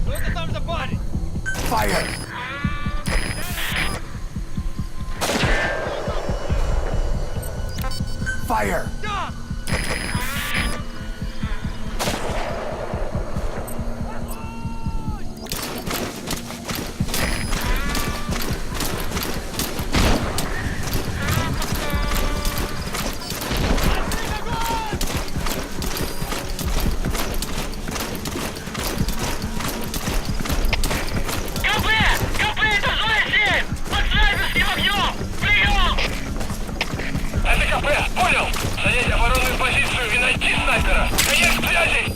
Что это там за парень? Fire! Fire! Понял! Занять оборонную позицию и найти снайпера! Конец связи!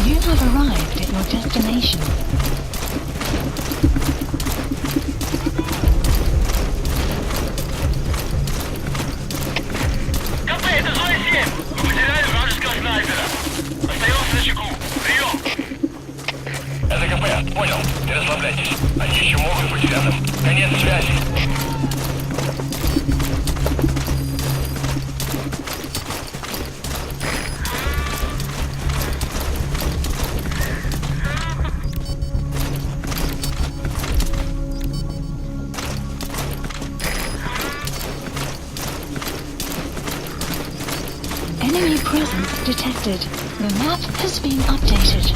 You have arrived at your destination. Это КП, понял. Не расслабляйтесь. Они еще могут быть рядом. Конец связи. Enemy presence detected. The map has been updated.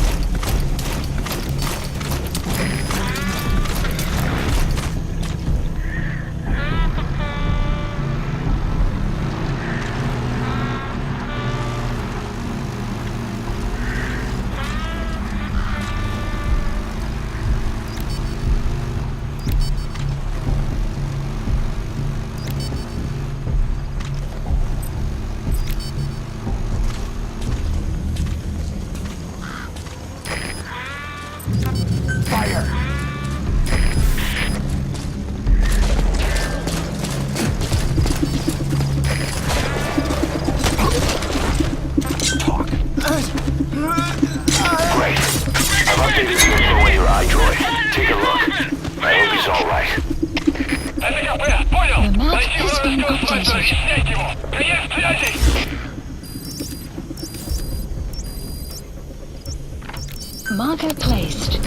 Marker placed.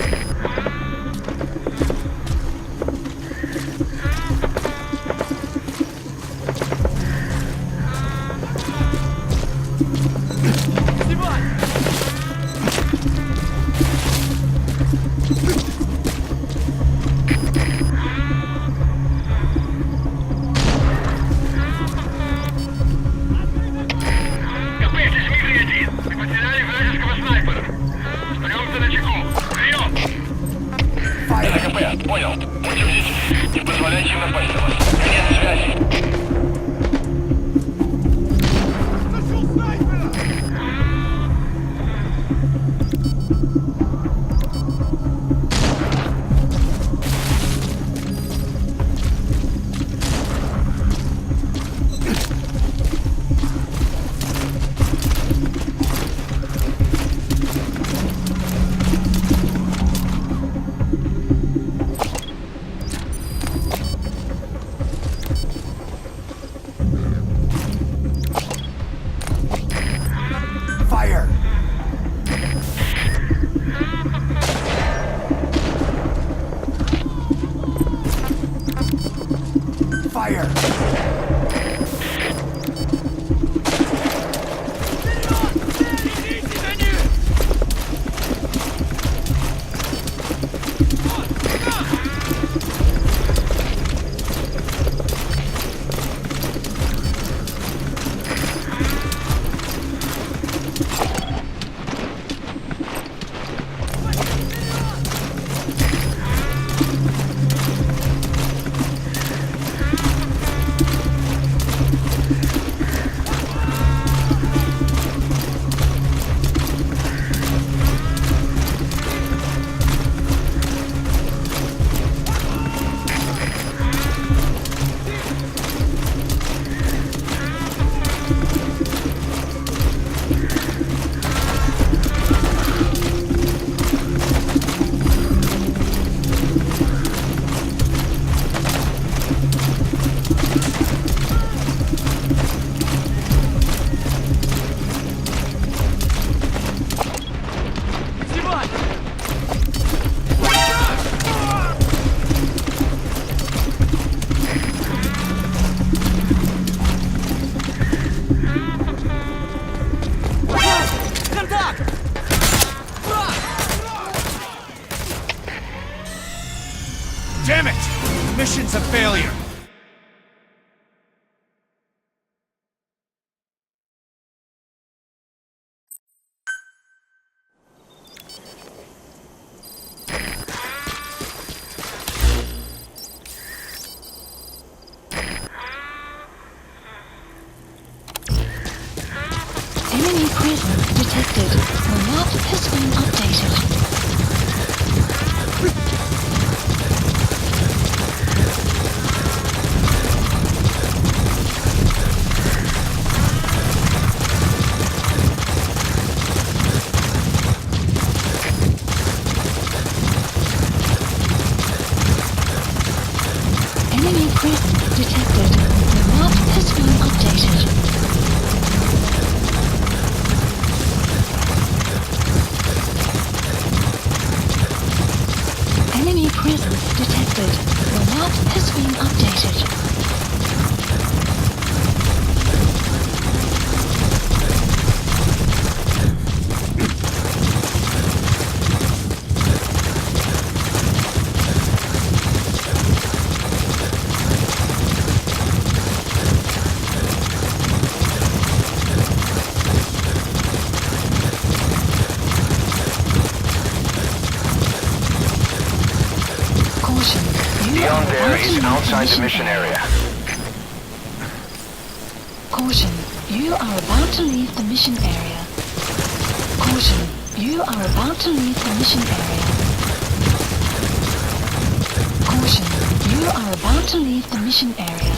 Понял. Будьте бдительны. Не позволяйте им напасть на вас. Конец связи. Damn it! Mission's a failure! Enemy presence detected. The map has been updated. Enemy presence detected. The map has been updated. Enemy presence detected. The map has been updated. Beyond there is outside the mission area. Caution, you are about to leave the mission area. Caution, you are about to leave the mission area. Caution, you are about to leave the mission area.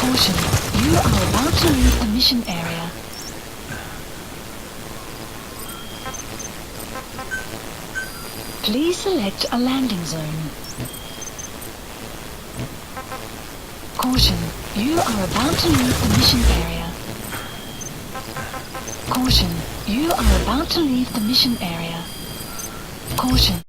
Caution, you are about to leave the mission area. Please select a landing zone. Caution, you are about to leave the mission area. Caution, you are about to leave the mission area. Caution.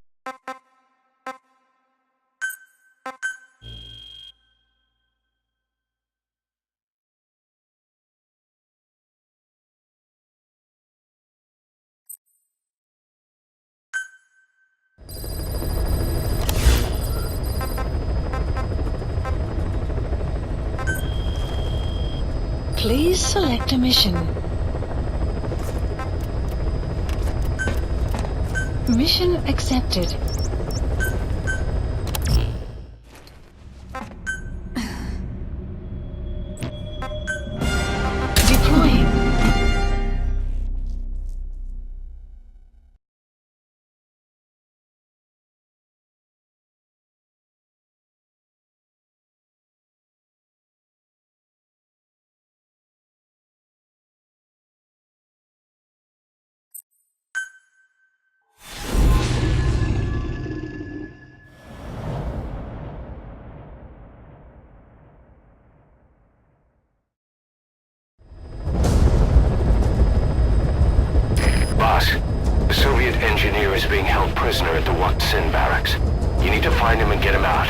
Please select a mission. Mission accepted. Deploying. Boss, the Soviet engineer is being held prisoner at the Wak Sin barracks. You need to find him and get him out.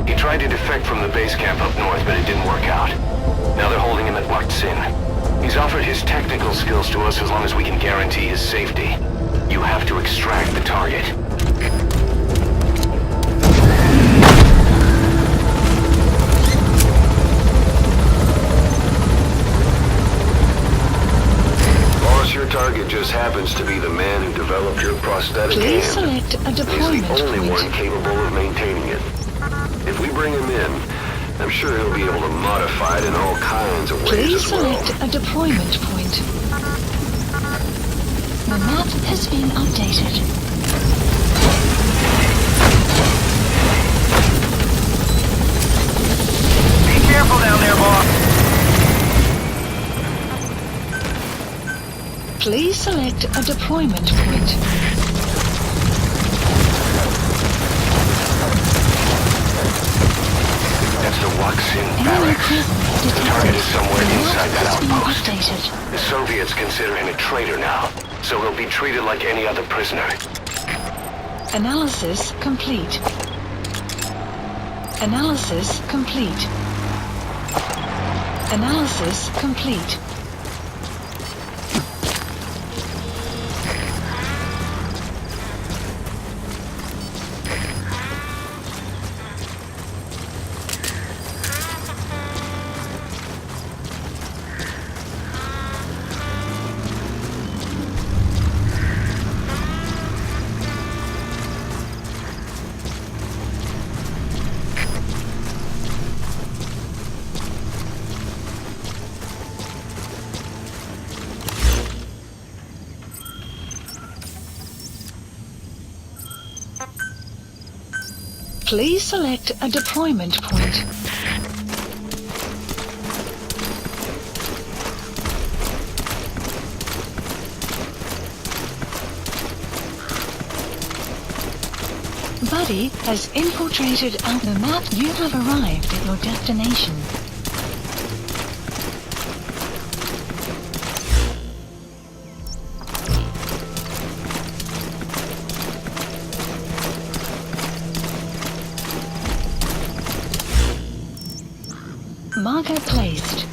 He tried to defect from the base camp up north, but it didn't work out. Now they're holding him at Wak Sin. He's offered his technical skills to us as long as we can guarantee his safety. You have to extract the target. Your target just happens to be the man who developed your prosthetic Please hand. select a deployment He's the only point. one capable of maintaining it. If we bring him in, I'm sure he'll be able to modify it in all kinds of ways Please as well. select a deployment point. The map has been updated. Be careful down there, boss. Please select a deployment point. That's the Wak Sin Enemy barracks. presence The target is detected. somewhere The inside map that has been outpost. updated. The Soviets consider him a traitor now, so he'll be treated like any other prisoner. Analysis complete. Analysis complete. Analysis complete. Please select a deployment point. Buddy has infiltrated the map. You have arrived at your destination. Marker placed.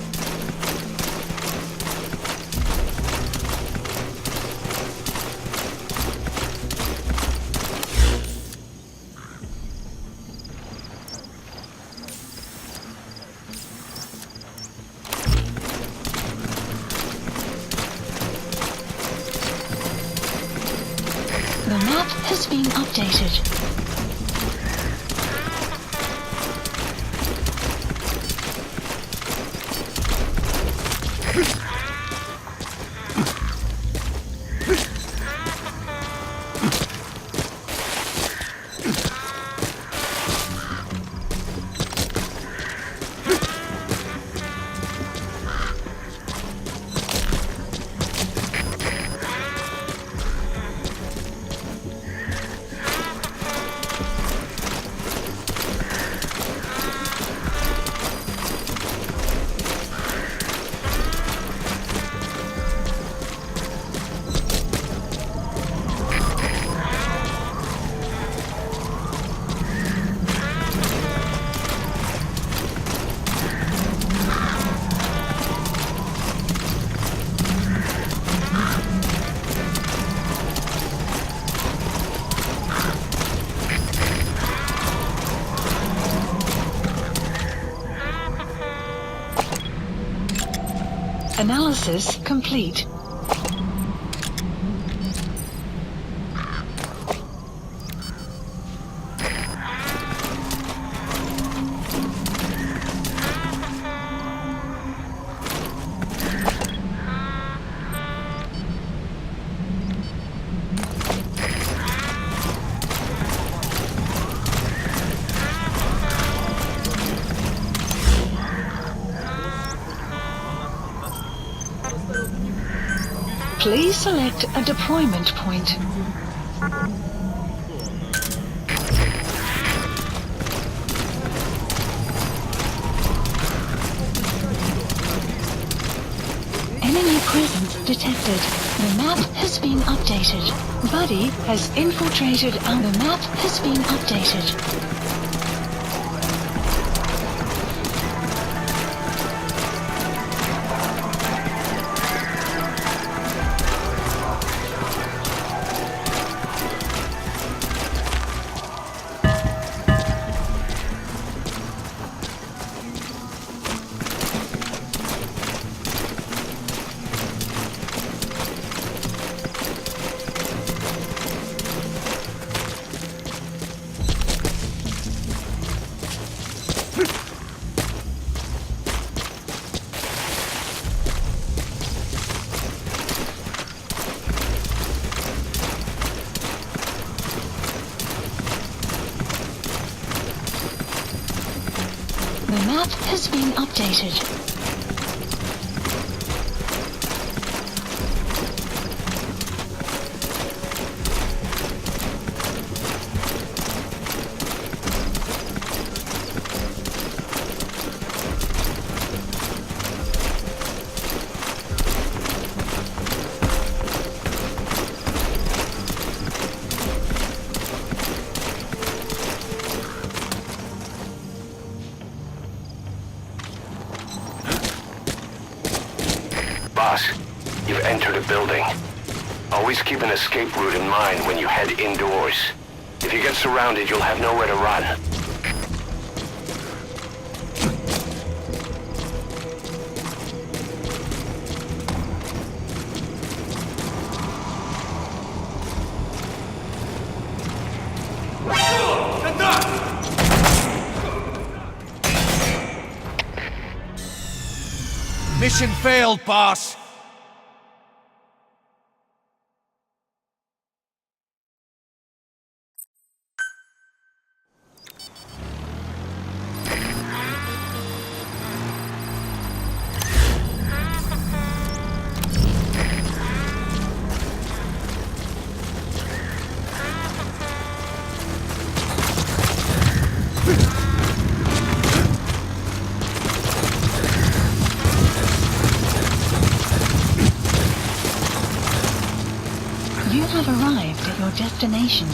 The map has been updated. Analysis complete. Please select a deployment point. Enemy presence detected. The map has been updated. Buddy has infiltrated and the map has been updated. The map has been updated. Boss, you've entered a building. Always keep an escape route in mind when you head indoors. If you get surrounded, you'll have nowhere to run. Mission failed, boss! destination.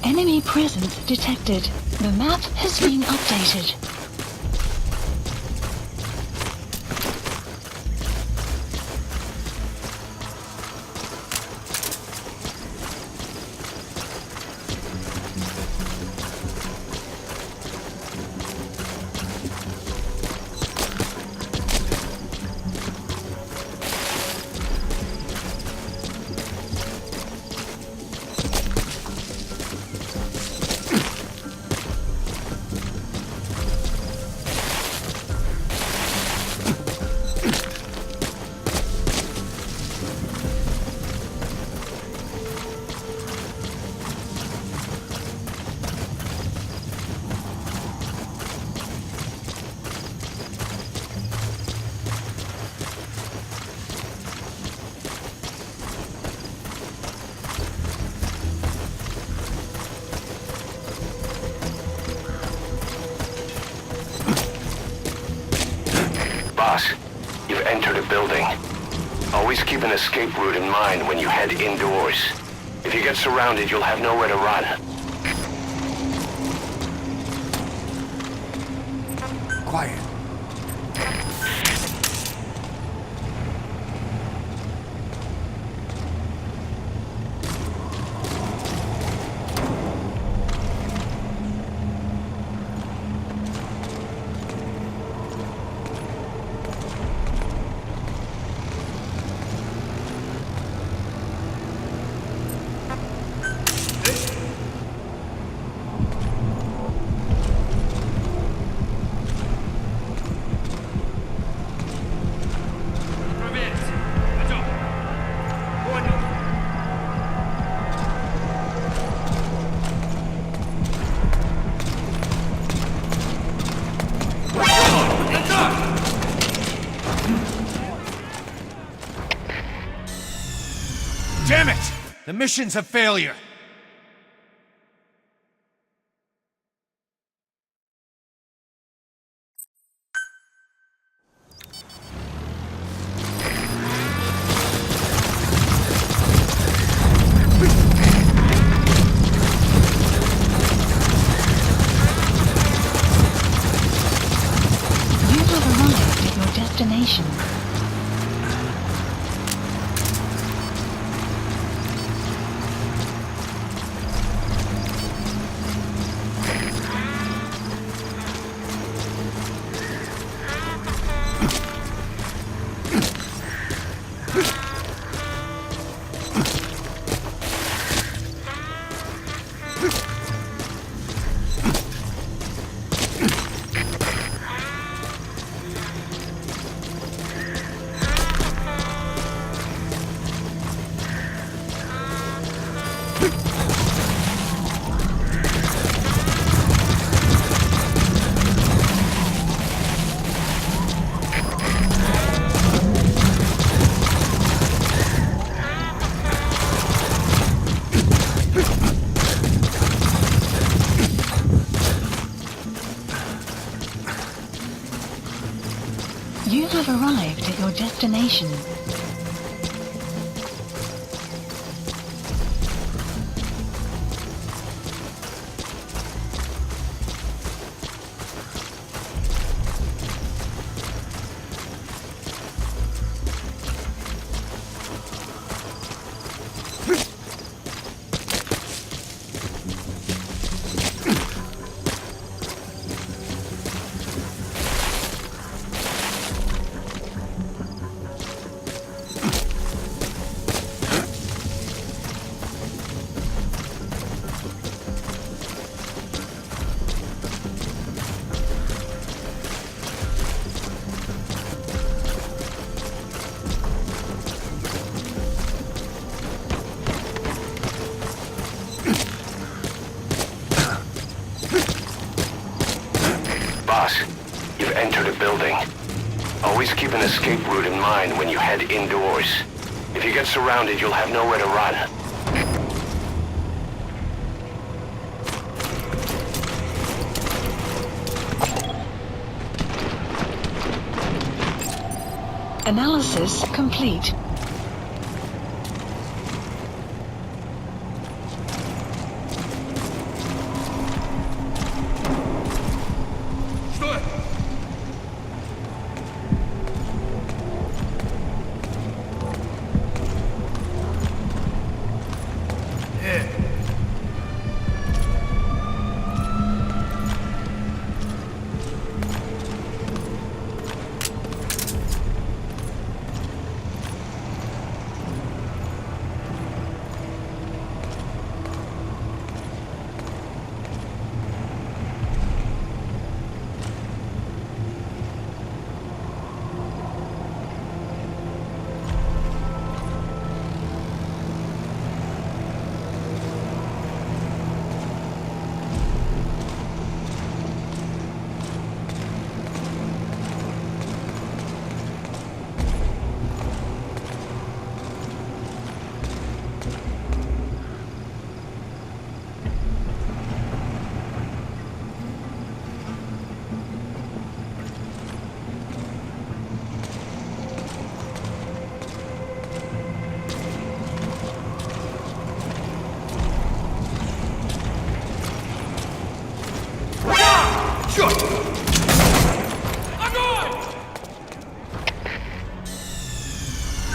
Enemy presence detected. The map has been updated. Boss, you've entered a building. Always keep an escape route in mind when you head indoors. If you get surrounded, you'll have nowhere to run. Quiet. Damn it! The mission's a failure! You have arrived at your destination. You have arrived at your destination. Always keep an escape route in mind when you head indoors. If you get surrounded, you'll have nowhere to run. Analysis complete.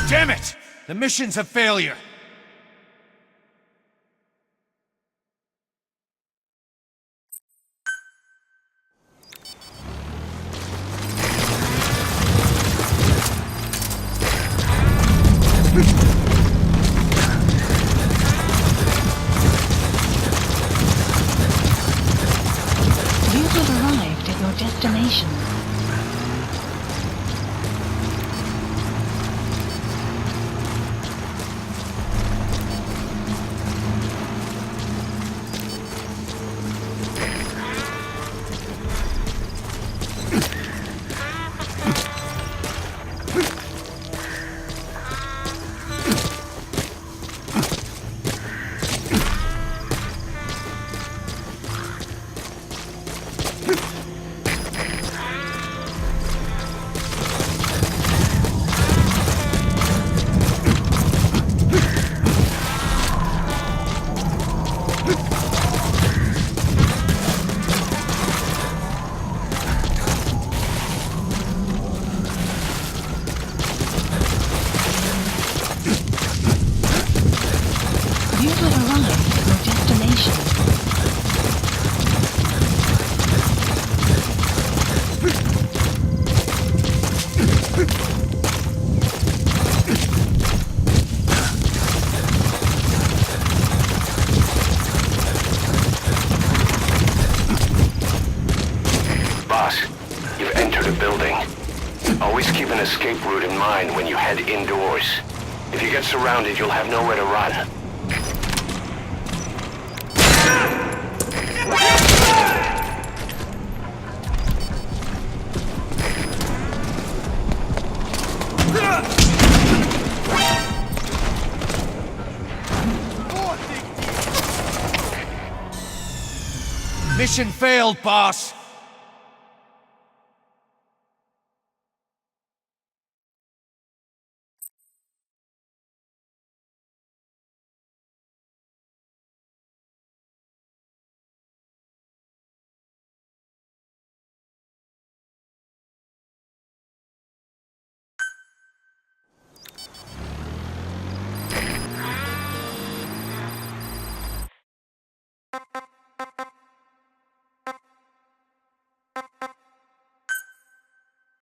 Damn it! The mission's a failure! You have arrived at your destination. You have arrived at your destination. Boss, you've entered a building. Always keep an escape route in mind when you head indoors. If you get surrounded, you'll have nowhere to run. Mission failed, boss!